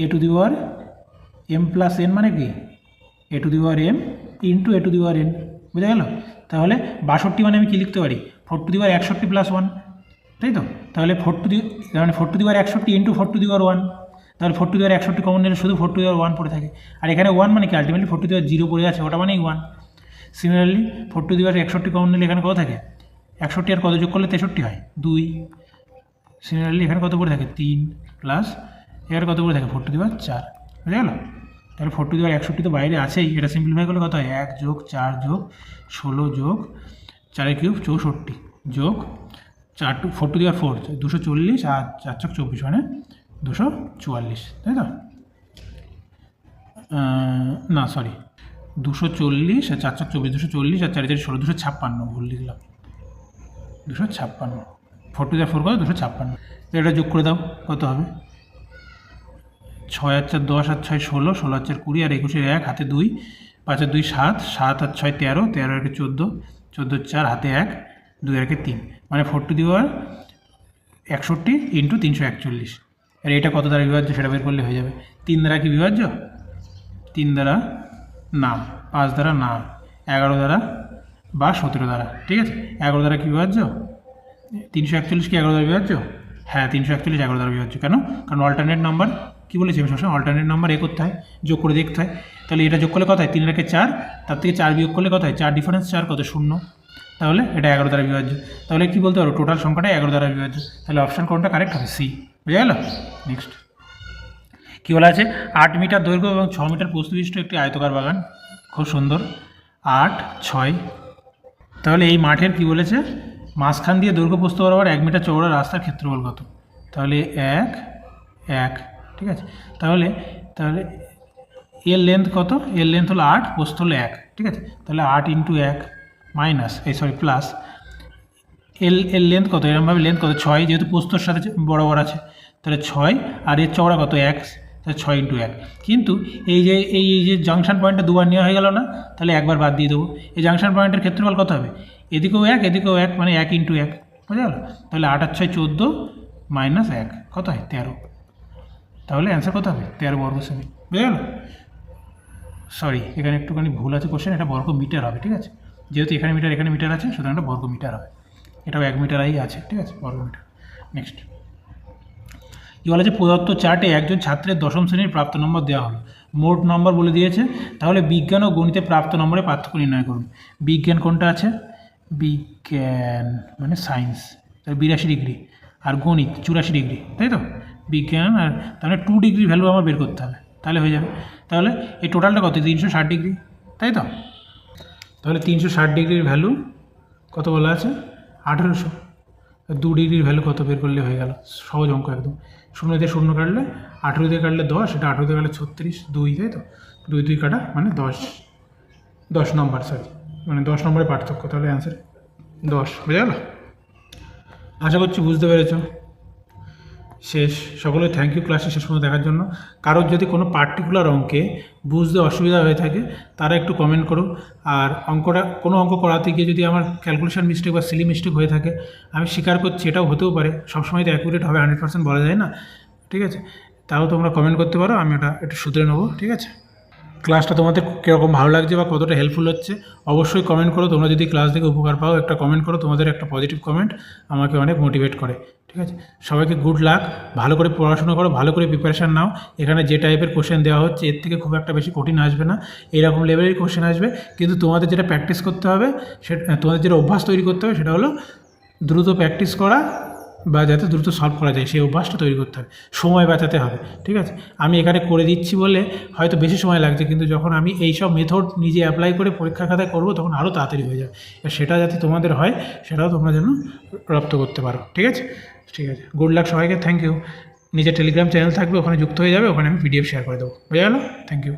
a⁴m+n মানে কি a⁴m × a⁴n বুঝা গেল তাহলে 62 মানে আমি কী লিখতে পারি 4⁻61 + 1 তাই তো তাহলে 4⁻61 × 4⁻1 তাহলে 4⁻61 কমন নিলে শুধু 4⁻1 পড়ে থাকে আর এখানে 1 মানে কি আলটিমেটলি 4⁻0 পড়ে আছে ওটা মানেই 1 সিমিলারলি 4⁻61 কমন নিলে এখানে কত থাকে 61 আর কত যোগ করলে 63 হয় 2 সিমিলারলি এখানে কত পড়ে থাকে 3 প্লাস এখানে কত পড়ে থাকে 4⁻4 বুঝা গেল তাহলে 4⁻61 তো বাইরে আছেই এটা সিম্পলিফাই করলে কত হয় 1 + 4 + 16 + 4³ 64 যোগ 4⁴ 240 আর 4 × 24 মানে 244 তাই তো না সরি 240 আর 4 × 24 240 আর 4 × 16 256 ভুল লিখলাম 256 4⁻4 কত 256 এটা যোগ করে দাও কত হবে 6 আর 4 10 আর 6 16 16 আর 4 20 আর 21 1 হাতে 2 5 আর 2 7 7 আর 6 13 13 আর 14 14 4 হাতে 1 2 আর 3 মানে 4⁻61 × 341 আর এটা কত দ্বারা বিভাজ্য সেটা বের করলে হয়ে যাবে 3 দ্বারা কি বিভাজ্য 3 দ্বারা না 5 দ্বারা না 11 দ্বারা বা 17 দ্বারা ঠিক আছে 11 দ্বারা কি বিভাজ্য 341 কি 11 দ্বারা বিভাজ্য হ্যাঁ 341 11 দ্বারা বিভাজ্য কেন কারণ অল্টারনেট নাম্বার কী বলেছি আমি সবসময় অল্টারনেট নাম্বার করতে হয় যোগ করে দেখতে হয় তাহলে এটা যোগ করলে কত হয় 3 × 4 তার থেকে 4 বিয়োগ করলে কত হয় 4 ডিফারেন্স 4 কত 0 তাহলে এটা 11 দ্বারা বিভাজ্য তাহলে কী বলতে পারো টোটাল সংখ্যাটা 11 দ্বারা বিভাজ্য তাহলে অপশান কোনটা কারেক্ট হবে সি বুঝা গেল নেক্সট কী বলা আছে 8 মিটার দৈর্ঘ্য এবং 6 মিটার প্রস্থ বিশিষ্ট একটি আয়তকার বাগান, খুব সুন্দর। 8, 6, তাহলে এই মাঠের কি বলেছে মাঝখান দিয়ে দৈর্ঘ্য প্রস্থ বরাবর 1 মিটার চওড়া রাস্তার ক্ষেত্রফল কত? তাহলে 1, 1, ঠিক আছে। তাহলে তাহলে এর লেন্থ কত? এর লেন্থ হলো 8, প্রস্থ হলো 1, ঠিক আছে। তাহলে 8 × 1 মাইনাস প্লাস এর লেন্থ কত? এরকমভাবে লেন্থ কত? 6, যেহেতু প্রস্থর সাথে বরাবর আছে, তাহলে 6 আর এর চওড়া কত? 1, তাহলে 6 × 1। কিন্তু এই যে জাংশন পয়েন্টটা দুবার নেওয়া হয়ে গেল না, তাহলে একবার বাদ দিয়ে দেবো। এই জাংশন পয়েন্টের ক্ষেত্রফল কত হবে? এদিকেও 1, এদিকেও 1, মানে 1 × 1, বুঝা গেল? তাহলে 8 আর 6 14 মাইনাস 1 কত হয়? 13। তাহলে অ্যান্সার কত হবে? 13 বর্গ সেমি, বুঝা গেল? সরি, এখানে একটুখানি ভুল আছে কোশ্চেন, এটা বর্গ মিটার হবে, ঠিক আছে। যেহেতু এখানে মিটার আছে, সুতরাং এটা বর্গ মিটার হবে। এটাও 1 মিটারই আছে, ঠিক আছে, বর্গ মিটার। নেক্সট কী বলা আছে প্রদত্ত চার্টে একজন ছাত্রের 10ম শ্রেণীর প্রাপ্ত নম্বর দেওয়া হলো, মোট নম্বর বলে দিয়েছে। তাহলে বিজ্ঞান ও গণিতে প্রাপ্ত নম্বরে পার্থক্য নির্ণয় করুন। বিজ্ঞান কোনটা আছে? বিজ্ঞান মানে সায়েন্স, তাহলে 82 ডিগ্রি, আর গণিত 84 ডিগ্রি, তাই তো? বিজ্ঞান আর তাহলে 2 ডিগ্রি ভ্যালু আমার বের করতে হবে, তাহলে হয়ে যাবে। তাহলে এই টোটালটা কত? 360 ডিগ্রি, তাই তো? তাহলে 360 ডিগ্রির ভ্যালু কত বলা আছে? 1800। 2 ডিগ্রির ভ্যালু কত বের করলে হয়ে গেল? সহজ অঙ্ক একদম। 0 দিয়ে 0 কাটলে 18 দিয়ে কাটলে 10, এটা 18 দিয়ে কাটলে 36, 2, তাই তো? 2 2 কাটা মানে 10 নম্বর, সরি মানে 10 নম্বরের পার্থক্য। তাহলে অ্যান্সার 10, বুঝে গেল? আশা করছি বুঝতে পেরেছ। শেষ। সকলে থ্যাংক ইউ ক্লাসটি শেষ পর্যন্ত দেখার জন্য। কারোর যদি কোনো পার্টিকুলার অঙ্কে বুঝতে অসুবিধা হয়ে থাকে তারা একটু কমেন্ট করো। আর কোনো অঙ্ক করাতে গিয়ে যদি আমার ক্যালকুলেশন মিস্টেক বা সিলি মিস্টেক হয়ে থাকে, আমি স্বীকার করছি এটাও হতেও পারে, সবসময় তো অ্যাকুরেট হবে 100% বলা যায় না, ঠিক আছে। তাও তোমরা কমেন্ট করতে পারো, আমি ওটা একটু শুধরে নেবো, ঠিক আছে। ক্লাসটা তোমাদের কীরকম ভালো লাগছে বা কতটা হেল্পফুল হচ্ছে অবশ্যই কমেন্ট করো। তোমরা যদি ক্লাস থেকে উপকার পাও একটা কমেন্ট করো, তোমাদের একটা পজিটিভ কমেন্ট আমাকে অনেক মোটিভেট করে, ঠিক আছে। সবাইকে গুড লাক, ভালো করে পড়াশোনা করো, ভালো করে প্রিপারেশান নাও। এখানে যে টাইপের কোশ্চেন দেওয়া হচ্ছে এর থেকে খুব একটা বেশি কঠিন আসবে না, এইরকম লেভেলের কোশ্চেন আসবে। কিন্তু তোমাদের যেটা প্র্যাকটিস করতে হবে, তোমাদের যেটা অভ্যাস তৈরি করতে হবে সেটা হলো দ্রুত প্র্যাকটিস করা বা যাতে দ্রুত সলভ করা যায় সেই অভ্যাসটা তৈরি করতে হবে, সময় বাঁচাতে হবে, ঠিক আছে। আমি এখানে করে দিচ্ছি বলে হয়তো বেশি সময় লাগছে, কিন্তু যখন আমি এই সব মেথড নিজে অ্যাপ্লাই করে পরীক্ষার খাতায় করবো তখন আরও তাড়াতাড়ি হয়ে যাবে। সেটা যাতে তোমাদের হয় সেটাও তোমরা যেন রপ্ত করতে পারো, ঠিক আছে। ঠিক আছে, গুড লাক সবাইকে, থ্যাংক ইউ। নিজের টেলিগ্রাম চ্যানেল থাকবে, ওখানে যুক্ত হয়ে যাবে, ওখানে আমি PDF শেয়ার করে দেবো, বুঝে গেল? Thank you.